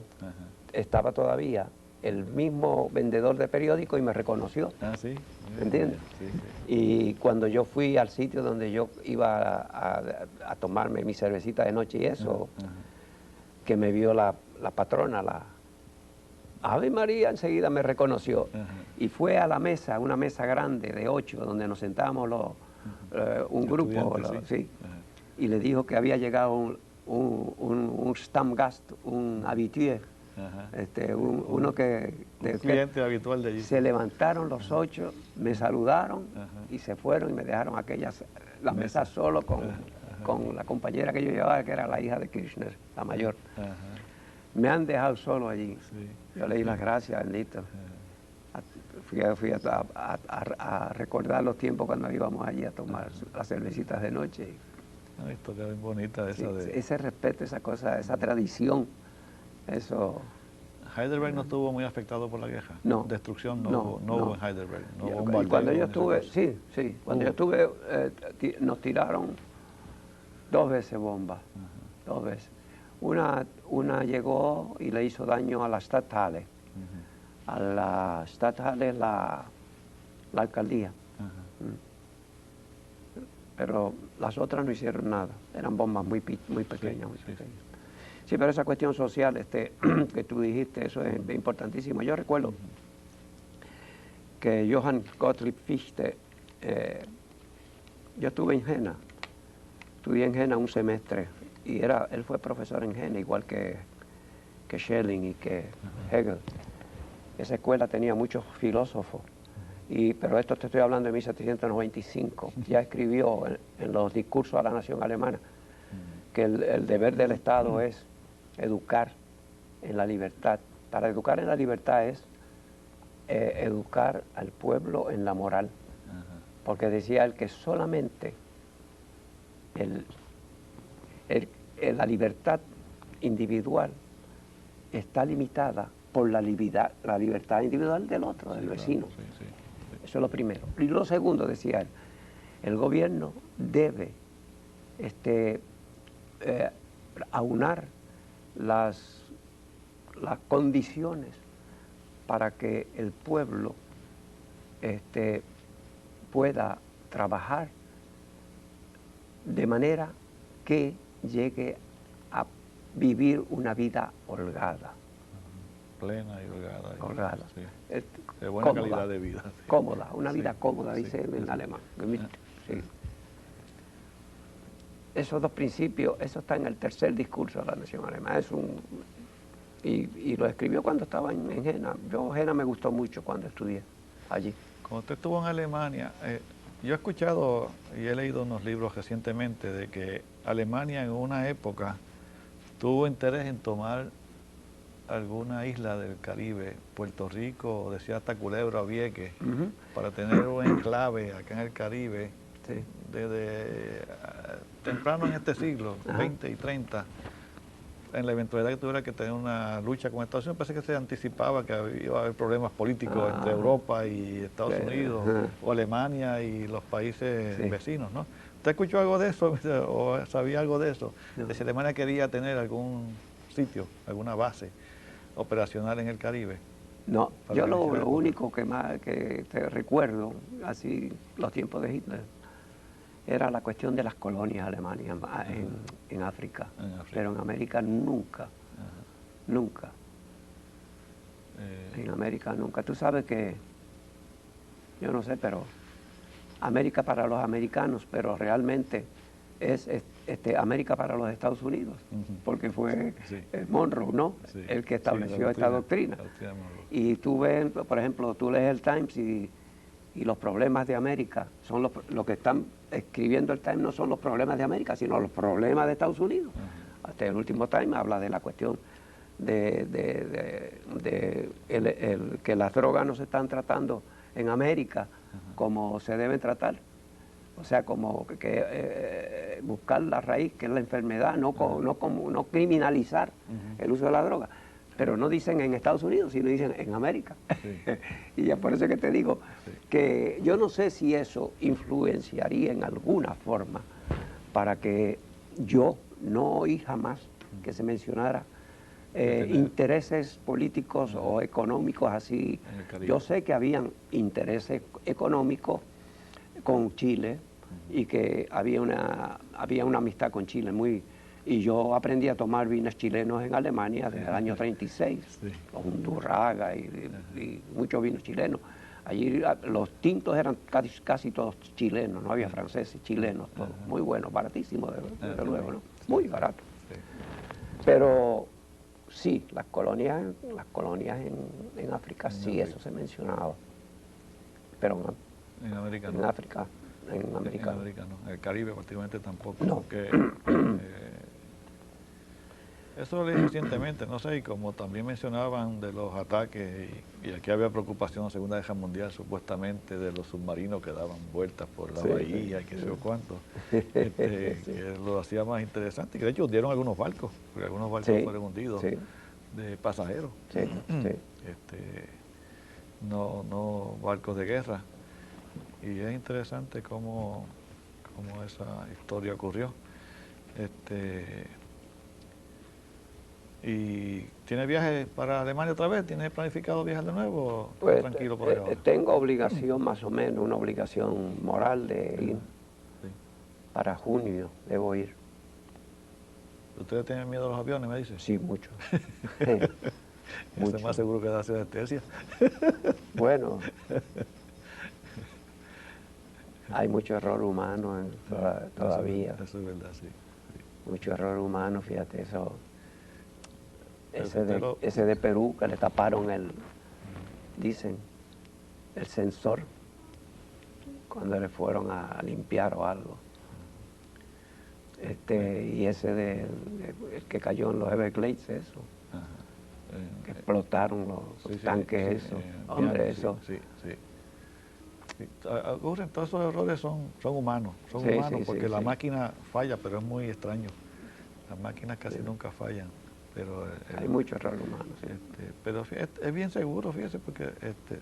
S2: estaba todavía el mismo vendedor de periódicos y me reconoció.
S1: Ah, sí.
S2: ¿Entiendes?
S1: Sí, sí.
S2: Y cuando yo fui al sitio donde yo iba a tomarme mi cervecita de noche y eso, que me vio la patrona, la Ave María, enseguida me reconoció. Y fue a la mesa, una mesa grande de 8, donde nos sentábamos un grupo, sí, y le dijo que había llegado un Stammgast, un habitué, uno que...
S1: Un cliente habitual de allí.
S2: Se levantaron los 8, me saludaron y se fueron y me dejaron la mesa solo con la compañera que yo llevaba, que era la hija de Kirchner, la mayor. Me han dejado solo allí. Sí. Yo le di las gracias, bendito. Fui a recordar los tiempos cuando íbamos allí a tomar las cervecitas de noche.
S1: Una historia bien bonita esa, sí, de...
S2: Ese respeto, esa cosa, esa tradición, eso...
S1: ¿Heidelberg no estuvo muy afectado por la guerra?
S2: No.
S1: Destrucción no hubo en Heidelberg.
S2: Y cuando yo estuve, sí, cuando yo estuve, nos tiraron 2 veces bombas, 2 veces. Una llegó y le hizo daño a la Stadthalle. A la Stadthalle, la alcaldía. Pero las otras no hicieron nada. Eran bombas muy pequeñas, muy pequeñas. Sí, pero esa cuestión social que tú dijiste, eso es importantísimo. Yo recuerdo que Johann Gottlieb Fichte, yo estuve en Jena, estudié en Jena un semestre, y él fue profesor en Jena, igual que Schelling y que Hegel. Esa escuela tenía muchos filósofos, pero esto te estoy hablando de 1795. Ya escribió en los discursos a la nación alemana que el deber del Estado es educar en la libertad. Para educar en la libertad es educar al pueblo en la moral. Porque decía él que solamente la libertad individual está limitada por la libertad individual del otro, del vecino. Sí. Eso es lo primero. Y lo segundo, decía él, el gobierno debe aunar las condiciones para que el pueblo pueda trabajar de manera que llegue a vivir una vida holgada.
S1: Plena y holgada.
S2: Holgada.
S1: Sí. De buena cómoda, calidad de vida. Sí.
S2: Cómoda, una vida cómoda, dice en alemán. Sí. Esos 2 principios, eso está en el tercer discurso de la nación alemana. Y lo escribió cuando estaba en Jena. Jena me gustó mucho cuando estudié allí.
S1: Cuando usted estuvo en Alemania, yo he escuchado y he leído unos libros recientemente de que Alemania en una época tuvo interés en tomar alguna isla del Caribe, Puerto Rico, decía hasta Culebra o Vieques, para tener un enclave acá en el Caribe, desde temprano en este siglo, 20 y 30, en la eventualidad que tuviera que tener una lucha con Estados Unidos. Parece que se anticipaba que iba a haber problemas políticos entre Europa y Estados Unidos, o Alemania y los países vecinos, ¿no? ¿Usted escuchó algo de eso o sabía algo de eso? De si Alemania quería tener algún sitio, alguna base operacional en el Caribe.
S2: No, yo lo único que te recuerdo, así los tiempos de Hitler, era la cuestión de las colonias alemanas en África. Pero en América nunca, nunca. En América nunca. Tú sabes que, yo no sé, pero América para los americanos, pero realmente es América para los Estados Unidos, porque fue Monroe, ¿no? El que estableció esta doctrina. Y tú ves, por ejemplo, tú lees el Times y los problemas de América son lo que están escribiendo el Times, no son los problemas de América, sino los problemas de Estados Unidos. Hasta el último Times habla de la cuestión de que las drogas no se están tratando en América como se deben tratar. O sea, como que buscar la raíz, que es la enfermedad, no criminalizar el uso de la droga. Pero no dicen en Estados Unidos, sino dicen en América. Y ya por eso que te digo que yo no sé si eso influenciaría en alguna forma para que yo no oí jamás que se mencionara intereses políticos o económicos así. Yo sé que habían intereses económicos con Chile y que había una amistad con Chile muy... Y yo aprendí a tomar vinos chilenos en Alemania desde el año 36, los Undurraga y muchos vinos chilenos. Allí los tintos eran casi todos chilenos, no había franceses, chilenos, todos. Muy buenos, baratísimos, desde luego, ¿no? Muy baratos. Pero sí, las colonias en África, sí, eso se mencionaba. Pero
S1: en América
S2: en
S1: no.
S2: África, en América no.
S1: En el Caribe prácticamente tampoco.
S2: No.
S1: Porque, eso lo leí recientemente, no sé, y como también mencionaban de los ataques, y aquí había preocupación en la Segunda Guerra Mundial, supuestamente, de los submarinos que daban vueltas por la bahía y qué sé yo cuánto, que lo hacía más interesante, que de hecho hundieron algunos barcos, porque algunos barcos fueron hundidos de pasajeros, no barcos de guerra, y es interesante cómo esa historia ocurrió. ¿Y tiene viajes para Alemania otra vez? ¿Tiene planificado viajar de nuevo o
S2: Pues,
S1: tranquilo por ahora?
S2: tengo obligación más o menos, una obligación moral de ir. Para junio debo ir.
S1: ¿Ustedes tienen miedo a los aviones, me dice?
S2: Sí, mucho.
S1: Mucho. Es más seguro que darse anestesia.
S2: Bueno, hay mucho error humano todavía.
S1: Eso es verdad, sí.
S2: Mucho error humano, fíjate, eso. Ese de Perú que le taparon dicen, el sensor cuando le fueron a limpiar o algo. Y ese el que cayó en los Everglades, eso. Que explotaron los tanques, eso. Hombre, eso.
S1: Sí. Ocurren, todos esos errores son humanos, porque la máquina falla, pero es muy extraño. Las máquinas casi nunca fallan. Pero
S2: hay mucho error humano.
S1: Pero es bien seguro, fíjese, porque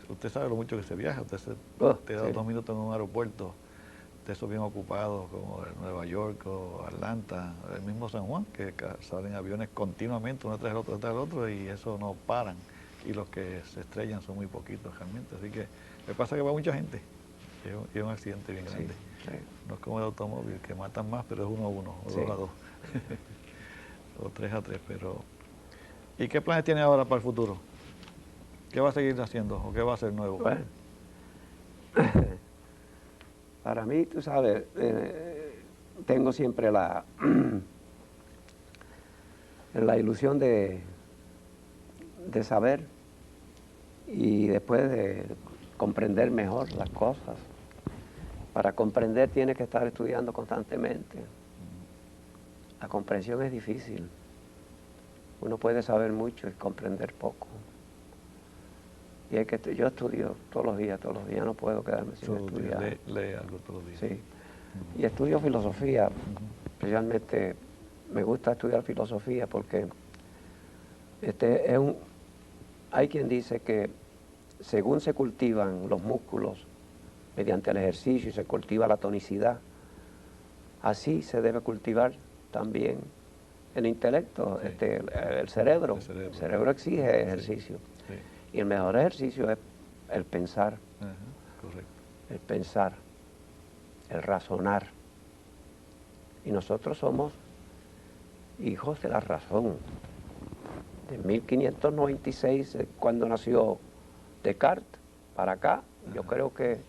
S1: usted sabe lo mucho que se viaja. Usted te da 2 minutos en un aeropuerto, de esos bien ocupados como Nueva York o Atlanta, el mismo San Juan, que salen aviones continuamente, uno tras el otro, y eso no paran. Y los que se estrellan son muy poquitos realmente. Así que me pasa que va mucha gente. Y es un accidente bien grande. No es como el automóvil, que matan más, pero es 1 a 1, o 2 a 2. O 3 a 3, pero... ¿Y qué planes tiene ahora para el futuro? ¿Qué va a seguir haciendo o qué va a hacer nuevo?
S2: Bueno, para mí, tú sabes, tengo siempre la ilusión de saber y después de comprender mejor las cosas. Para comprender tienes que estar estudiando constantemente. La comprensión es difícil. Uno puede saber mucho y comprender poco. Y yo estudio todos los días, no puedo quedarme sin estudiar.
S1: Lee algo todos los días.
S2: Sí. Y estudio filosofía. Realmente me gusta estudiar filosofía porque hay quien dice que según se cultivan los músculos mediante el ejercicio y se cultiva la tonicidad, así se debe cultivar también el intelecto, el cerebro. El cerebro exige ejercicio. Y el mejor ejercicio es el pensar.
S1: Correcto.
S2: El pensar, el razonar. Y nosotros somos hijos de la razón. De 1596, cuando nació Descartes, para acá, yo creo que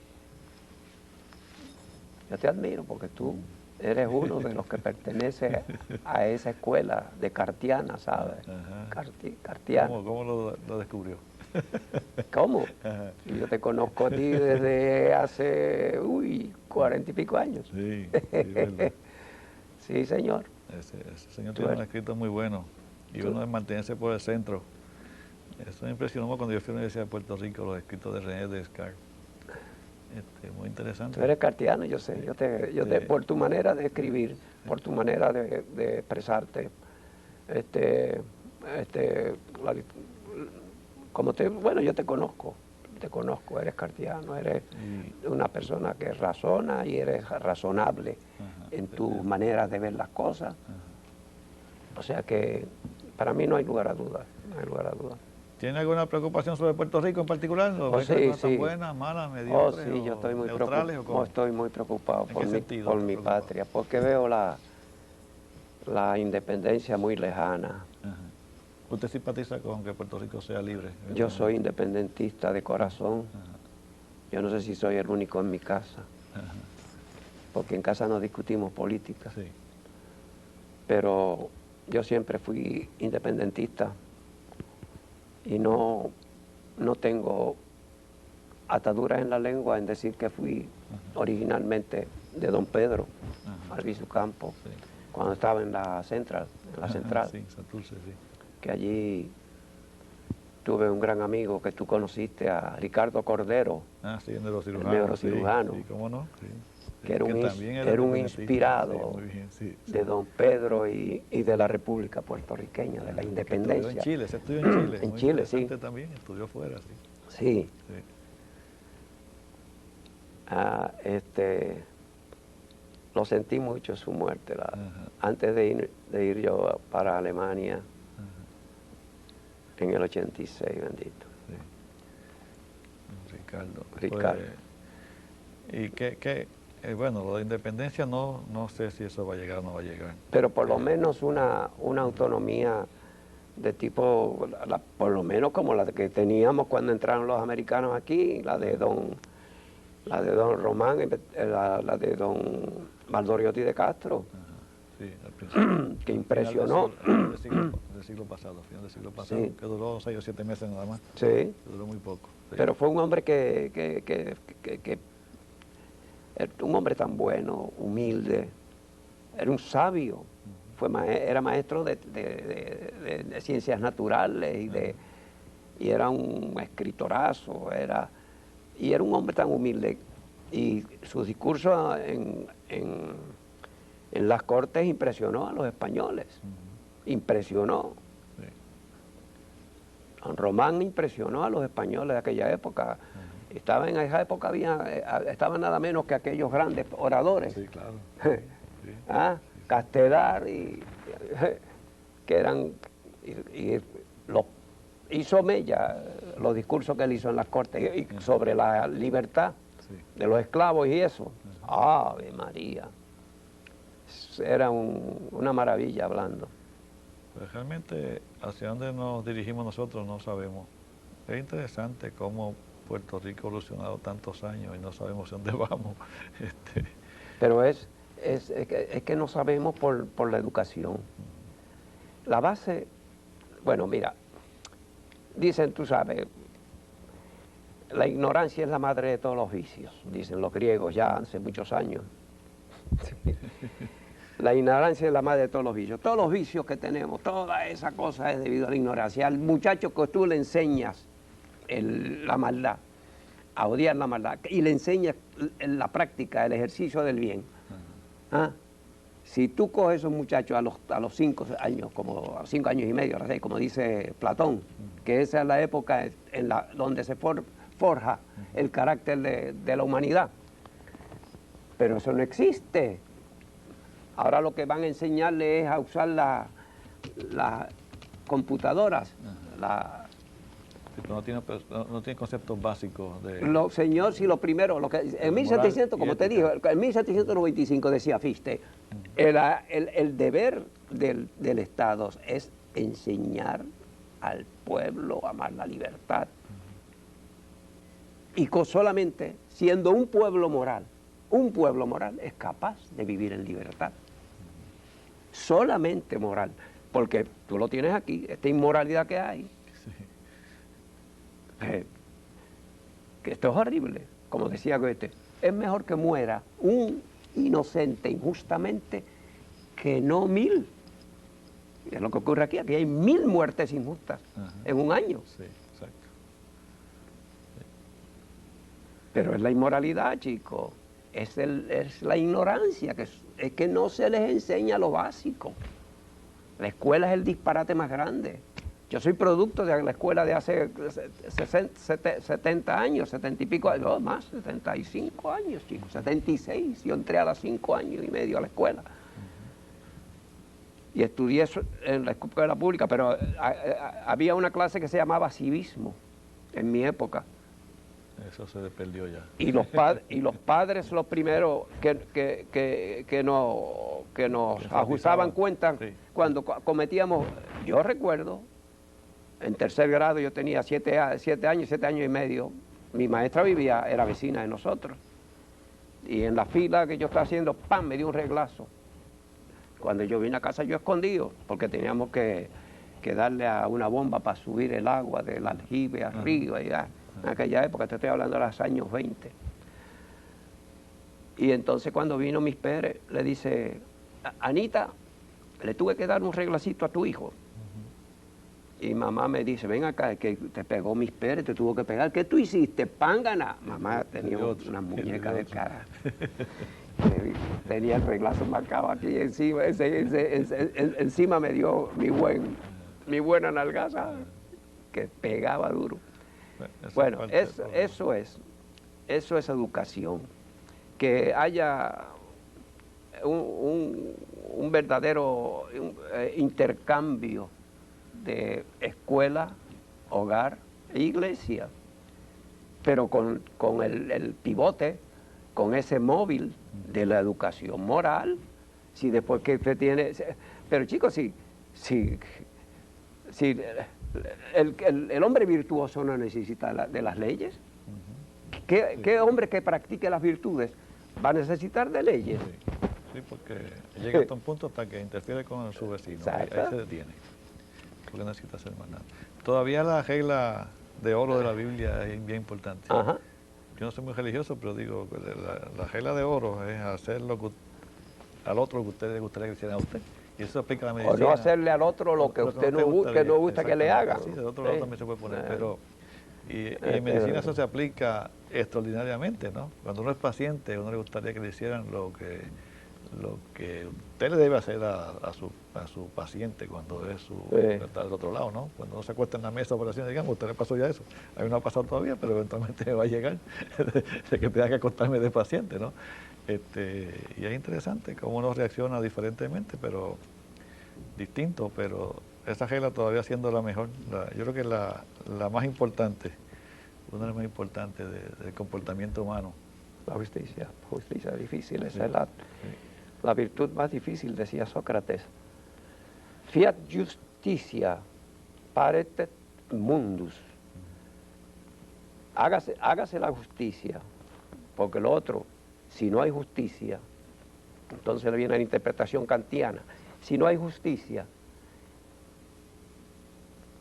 S2: yo te admiro porque tú eres uno de los que pertenece a esa escuela descartiana, ¿sabes? Cartiana.
S1: ¿Cómo lo descubrió?
S2: ¿Cómo? Yo te conozco a ti desde hace, 40 y pico años.
S1: Sí, verdad.
S2: Sí, señor.
S1: Ese señor tiene un escrito muy bueno. Y uno es mantenerse por el centro. Eso me impresionó cuando yo fui a la Universidad de Puerto Rico, los escritos de René Descartes. Muy interesante.
S2: Tú eres cartiano, yo sé. Por tu manera de escribir, por tu manera de expresarte, bueno, yo te conozco. te conozco, eres cartiano, eres una persona que razona y eres razonable en tus maneras de ver las cosas. O sea que para mí no hay lugar a dudas, no hay lugar a dudas.
S1: ¿Tiene alguna preocupación sobre Puerto Rico en particular? ¿Lo ves que no están buenas, malas, mediocres,
S2: sí, yo estoy muy
S1: neutrales o cómo?
S2: estoy muy preocupado por mi
S1: preocupado?
S2: patria, porque veo la independencia muy lejana.
S1: ¿Usted simpatiza con que Puerto Rico sea libre?
S2: Yo soy independentista de corazón. Yo no sé si soy el único en mi casa, porque en casa no discutimos política.
S1: Sí.
S2: Pero yo siempre fui independentista y no tengo ataduras en la lengua en decir que fui originalmente de Don Pedro, Albizu Campos, cuando estaba en la central,
S1: Sí, Santurce, sí.
S2: Que allí tuve un gran amigo que tú conociste, a Ricardo Cordero,
S1: Sí, el neurocirujano.
S2: el neurocirujano,
S1: Sí, cómo no. Sí.
S2: Que era un inspirado de Don Pedro y de la República Puertorriqueña, de la independencia.
S1: En Chile, se estudió en Chile.
S2: En Chile, sí.
S1: También estudió fuera, sí.
S2: Sí. Lo sentí mucho su muerte. Antes de ir yo para Alemania en el 86, bendito.
S1: Sí.
S2: Ricardo.
S1: Y bueno, lo de independencia no sé si eso va a llegar o no va a llegar.
S2: Pero por lo menos una autonomía de tipo, por lo menos como la que teníamos cuando entraron los americanos aquí, la de don Román, la de don Valdoriotti de Castro.
S1: Sí, al principio.
S2: Que impresionó.
S1: Final del siglo pasado,
S2: sí.
S1: Que duró 6 o 7 meses nada más.
S2: Sí.
S1: Que duró muy poco. Sí.
S2: Pero fue un hombre un hombre tan bueno, humilde, era un sabio, era maestro de ciencias naturales y era un escritorazo, y era un hombre tan humilde. Y su discurso en las cortes impresionó a los españoles, impresionó.
S1: Sí.
S2: Don Román impresionó a los españoles de aquella época. En esa época estaban nada menos que aquellos grandes oradores.
S1: Sí, claro.
S2: Castelar que eran hizo Mella los discursos que él hizo en las cortes y sobre la libertad de los esclavos y eso. Ave María. Era una maravilla hablando.
S1: Pues realmente hacia dónde nos dirigimos nosotros no sabemos. Es interesante cómo Puerto Rico ha evolucionado tantos años y no sabemos dónde vamos.
S2: Pero es que no sabemos por la educación. La base, bueno, mira, dicen, tú sabes, la ignorancia es la madre de todos los vicios, dicen los griegos ya hace muchos años. La ignorancia es la madre de todos los vicios. Todos los vicios que tenemos, toda esa cosa es debido a la ignorancia. Al muchacho que tú le enseñas la maldad, a odiar la maldad, y le enseñas en la práctica, el ejercicio del bien. Si tú coges a esos muchachos a los 5 años, como a 5 años y medio, como dice Platón, que esa es la época donde se forja el carácter de la humanidad. Pero eso no existe. Ahora lo que van a enseñarle es a usar las computadoras.
S1: No tiene conceptos básicos de...
S2: Señor, si lo primero, en 1700, como te digo, en 1795 decía Fichte, el deber del Estado es enseñar al pueblo a amar la libertad. Y solamente siendo un pueblo moral es capaz de vivir en libertad. Solamente moral, porque tú lo tienes aquí, esta inmoralidad que hay. Que esto es horrible, como decía Goethe, es mejor que muera un inocente injustamente que no 1000. Es lo que ocurre aquí hay 1000 muertes injustas en un año.
S1: Sí, exacto.
S2: Pero es la inmoralidad, chicos, es la ignorancia, es que no se les enseña lo básico. La escuela es el disparate más grande. Yo soy producto de la escuela de hace 70 años, 70 y pico, no más, 75 años, chicos, 76. Yo entré a los 5 años y medio a la escuela. Y estudié en la escuela pública, pero había una clase que se llamaba civismo en mi época.
S1: Eso se perdió ya.
S2: Y los padres los primeros que nos ajustaban cuentas cuando cometíamos, yo recuerdo, en tercer grado yo tenía 7 años y medio, mi maestra era vecina de nosotros. Y en la fila que yo estaba haciendo, ¡pam!, me dio un reglazo. Cuando yo vine a casa yo escondido, porque teníamos que darle a una bomba para subir el agua del aljibe al río allá. En aquella época, te estoy hablando de los años 20. Y entonces cuando vino Miss Pérez, le dice, Anita, le tuve que dar un reglacito a tu hijo. Y mamá me dice, ven acá, que te pegó Miss Pérez, te tuvo que pegar. ¿Qué tú hiciste? ¡Pángana! Mamá tenía una muñeca de cara. Tenía el reglazo marcado aquí encima. Encima me dio mi buena nalgaza, que pegaba duro. Bueno, eso es educación. Que haya un verdadero intercambio de escuela, hogar e iglesia, pero con el pivote, con ese móvil de la educación moral. Si después que usted tiene... Pero chicos, si el hombre virtuoso no necesita de las leyes, ¿qué hombre que practique las virtudes va a necesitar de leyes?
S1: Sí, porque llega hasta un punto hasta que interfiere con su vecino. Ahí se detiene, porque no necesita hacer más nada. Todavía la regla de oro de la Biblia es bien importante.
S2: Ajá.
S1: Yo no soy muy religioso, pero digo, la regla de oro es hacer al otro lo que usted le gustaría que hicieran a usted. Y eso aplica a la medicina.
S2: O no hacerle al otro lo que usted no gusta que le haga.
S1: Sí, del otro lado también se puede poner, pero... Y en medicina eso se aplica extraordinariamente, ¿no? Cuando uno es paciente, a uno le gustaría que le hicieran lo que usted le debe hacer a su paciente cuando está del otro lado, ¿no? Cuando uno se acuesta en la mesa de operación, digamos, usted le pasó ya eso. A mí no ha pasado todavía, pero eventualmente me va a llegar de que tenga que acostarme de paciente, ¿no? Y es interesante cómo uno reacciona diferentemente, pero distinto, pero esa regla todavía siendo la mejor, yo creo que la más importante, una de las más importantes del comportamiento humano.
S2: La justicia difícil, esa es la virtud más difícil, decía Sócrates. Fiat justitia paretet mundus. Hágase la justicia, porque lo otro, si no hay justicia, entonces le viene la interpretación kantiana. Si no hay justicia,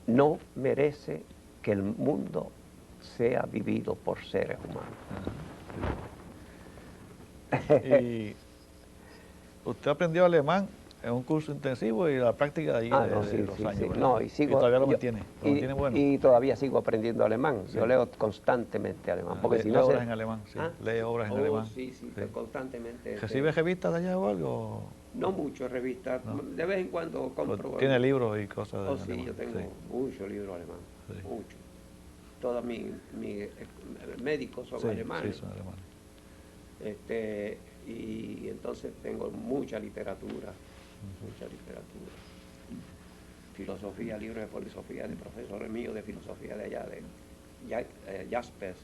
S2: no merece que el mundo sea vivido por seres humanos.
S1: Y usted aprendió alemán en un curso intensivo y la práctica de allí de los años.
S2: Sí. No, y
S1: todavía lo mantiene bueno.
S2: Y todavía sigo aprendiendo alemán. Sí. Yo leo constantemente alemán. Porque
S1: lee obras en alemán, sí. Lee obras en alemán.
S2: Sí, constantemente.
S1: ¿Recibe revistas de allá o algo?
S2: No mucho revistas. No. De vez en cuando compro.
S1: ¿Tiene libros y cosas de
S2: alemán? Sí, yo tengo muchos libros alemanes. Sí. Muchos. Todos mis médicos son alemanes.
S1: Sí, son alemanes.
S2: Y entonces tengo mucha literatura. Filosofía, libros de filosofía de profesores míos de filosofía de allá, de Jaspers.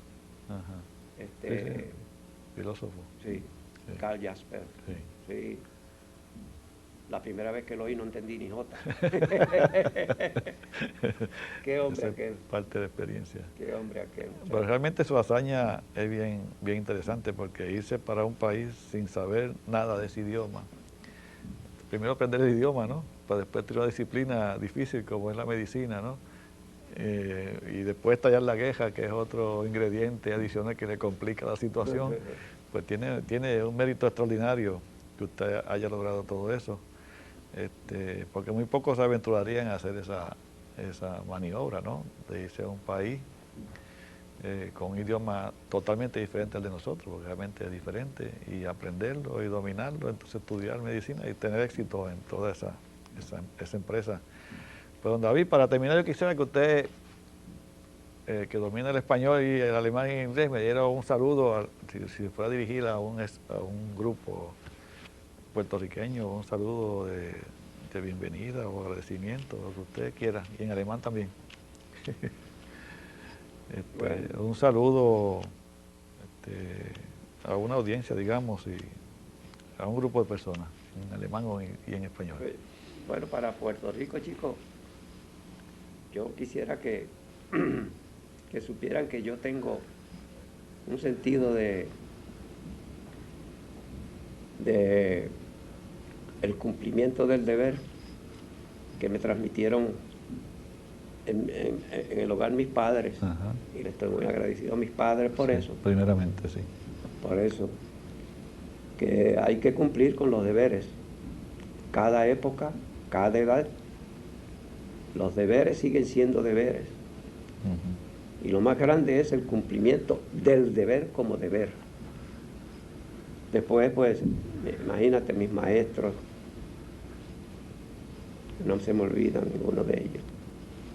S1: Filósofo.
S2: Sí, Karl Jaspers. Sí. La primera vez que lo oí no entendí ni jota. Qué hombre aquel.
S1: Parte de la experiencia.
S2: Qué hombre aquel.
S1: Pero realmente su hazaña es bien interesante, porque irse para un país sin saber nada de ese idioma. Primero aprender el idioma, ¿no? Para después tener una disciplina difícil como es la medicina, ¿no? Y después estallar la queja, que es otro ingrediente adicional que le complica la situación. Pues tiene un mérito extraordinario que usted haya logrado todo eso. Porque muy pocos se aventurarían a hacer esa maniobra, ¿no? De irse a un país con un idioma totalmente diferente al de nosotros, porque realmente es diferente, y aprenderlo y dominarlo, entonces estudiar medicina y tener éxito en toda esa empresa Pues don David, para terminar yo quisiera que usted, que domina el español y el alemán y el inglés, me diera un saludo, si fuera dirigida a un grupo puertorriqueño, un saludo de bienvenida o agradecimiento, lo que usted quiera, y en alemán también. Bueno. Un saludo a una audiencia, digamos, y a un grupo de personas, en alemán y en español.
S2: Bueno, para Puerto Rico, chicos, yo quisiera que supieran que yo tengo un sentido de el cumplimiento del deber que me transmitieron en el hogar mis padres. Ajá. Y le estoy muy agradecido a mis padres por eso.
S1: Primeramente, sí.
S2: Por eso, que hay que cumplir con los deberes. Cada época, cada edad, los deberes siguen siendo deberes. Uh-huh. Y lo más grande es el cumplimiento del deber como deber. Después, pues, imagínate mis maestros, no se me olvidan ninguno de ellos,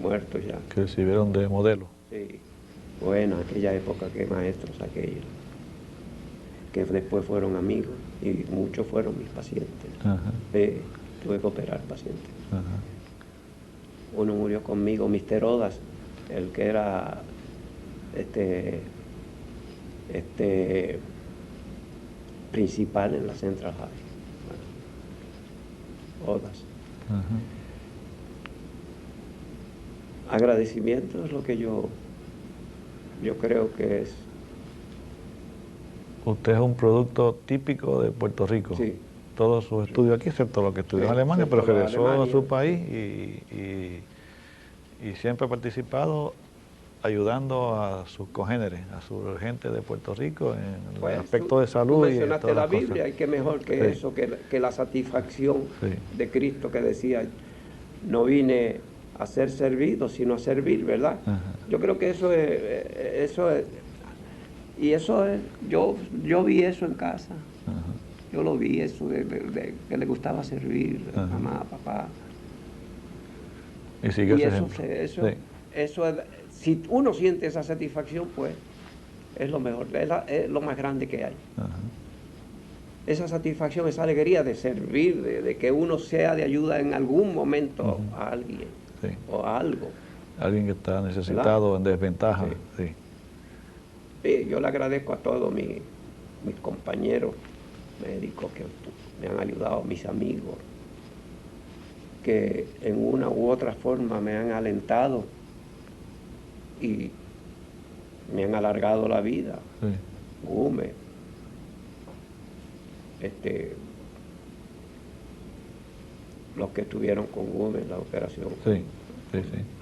S2: muertos ya.
S1: Que sirvieron de modelo.
S2: Sí, bueno, aquella época, qué maestros aquellos, que después fueron amigos y muchos fueron mis pacientes.
S1: Ajá.
S2: Tuve que operar pacientes.
S1: Ajá.
S2: Uno murió conmigo, Mr. Odas, el que era principal en la Central High. Bueno, Odas.
S1: Ajá.
S2: Agradecimiento es lo que yo creo que es.
S1: Usted es un producto típico de Puerto Rico.
S2: Sí.
S1: Todos sus estudios aquí, excepto lo que estudió en Alemania, pero regresó a su país y siempre ha participado ayudando a sus congéneres, a su gente de Puerto Rico en el aspecto de salud.
S2: Tú mencionaste la Biblia, y qué mejor que eso, que la satisfacción de Cristo, que decía, no vine a ser servido, sino a servir, ¿verdad? Ajá. Yo creo que eso es, y eso es, yo vi eso en casa. Ajá. Yo lo vi, eso de que le gustaba servir, a mamá, papá.
S1: Y sigue ese
S2: eso es, si uno siente esa satisfacción, pues es lo mejor, es lo más grande que hay. Ajá. Esa satisfacción, esa alegría de servir, de que uno sea de ayuda en algún momento a alguien o a algo.
S1: Alguien que está necesitado, ¿verdad? En desventaja. Sí.
S2: Sí, yo le agradezco a todos mis compañeros médicos que me han ayudado, mis amigos, que en una u otra forma me han alentado y me han alargado la vida. Sí. Gómez, los que estuvieron con Gómez, la operación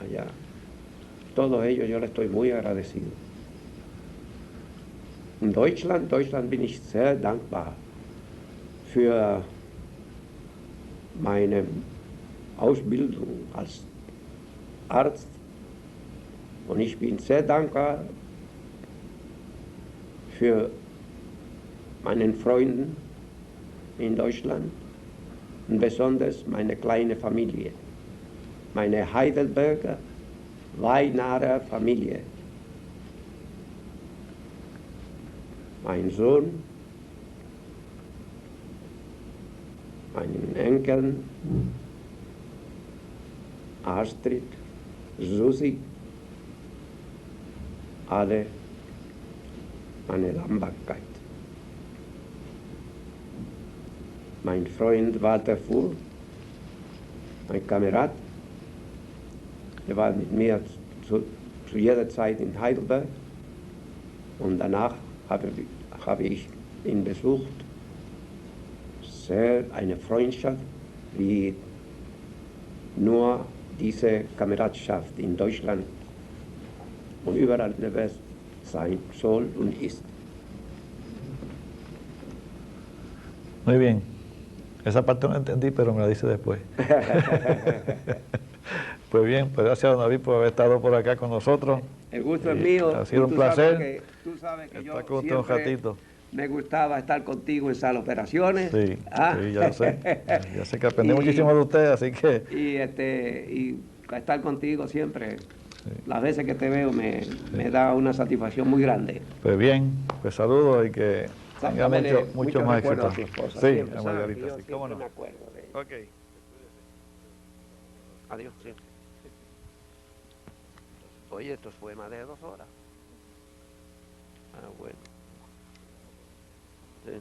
S2: allá, todos ellos yo les estoy muy agradecido. In Deutschland bin ich sehr dankbar für meine Ausbildung als Arzt. Und ich bin sehr dankbar für meinen Freunden in Deutschland und besonders meine kleine Familie, meine Heidelberger Weinarer Familie. Mein Sohn, meinen Enkeln, Astrid, Susi, alle meine Dankbarkeit. Mein Freund Walter Fuhr, mein Kamerad, der war mit mir zu jeder Zeit in Heidelberg und danach habe ich ihn besucht. Sehr eine Freundschaft, wie nur diese Kameradschaft in Deutschland und überall in der Welt sein soll und ist.
S1: Muy bien. Esa parte no entendí, pero me la dice después. Pues bien, pues gracias, don David, por haber estado por acá con nosotros.
S2: El gusto es mío.
S1: Ha sido un placer.
S2: Tú sabes que yo
S1: con usted un ratito.
S2: me gustaba estar contigo en Sala Operaciones.
S1: Sí, sí, ya lo sé. Ya sé que aprendí
S2: Y-
S1: muchísimo de usted, así que
S2: y estar contigo siempre, las veces que te veo, me da una satisfacción muy grande.
S1: pues bien, pues saludos y que tenga
S2: Dámele
S1: mucho
S2: muchos
S1: más
S2: recuerdos
S1: éxito.
S2: a tu esposa,
S1: Sí,
S2: siempre,
S1: a
S2: ¿sabes?
S1: Margarita,
S2: Yo
S1: sí, cómo
S2: siempre
S1: no.
S2: me acuerdo de ella.
S1: Ok.
S2: Adiós, sí. Oye, esto fue más de 2 horas. Ah, bueno. Sí.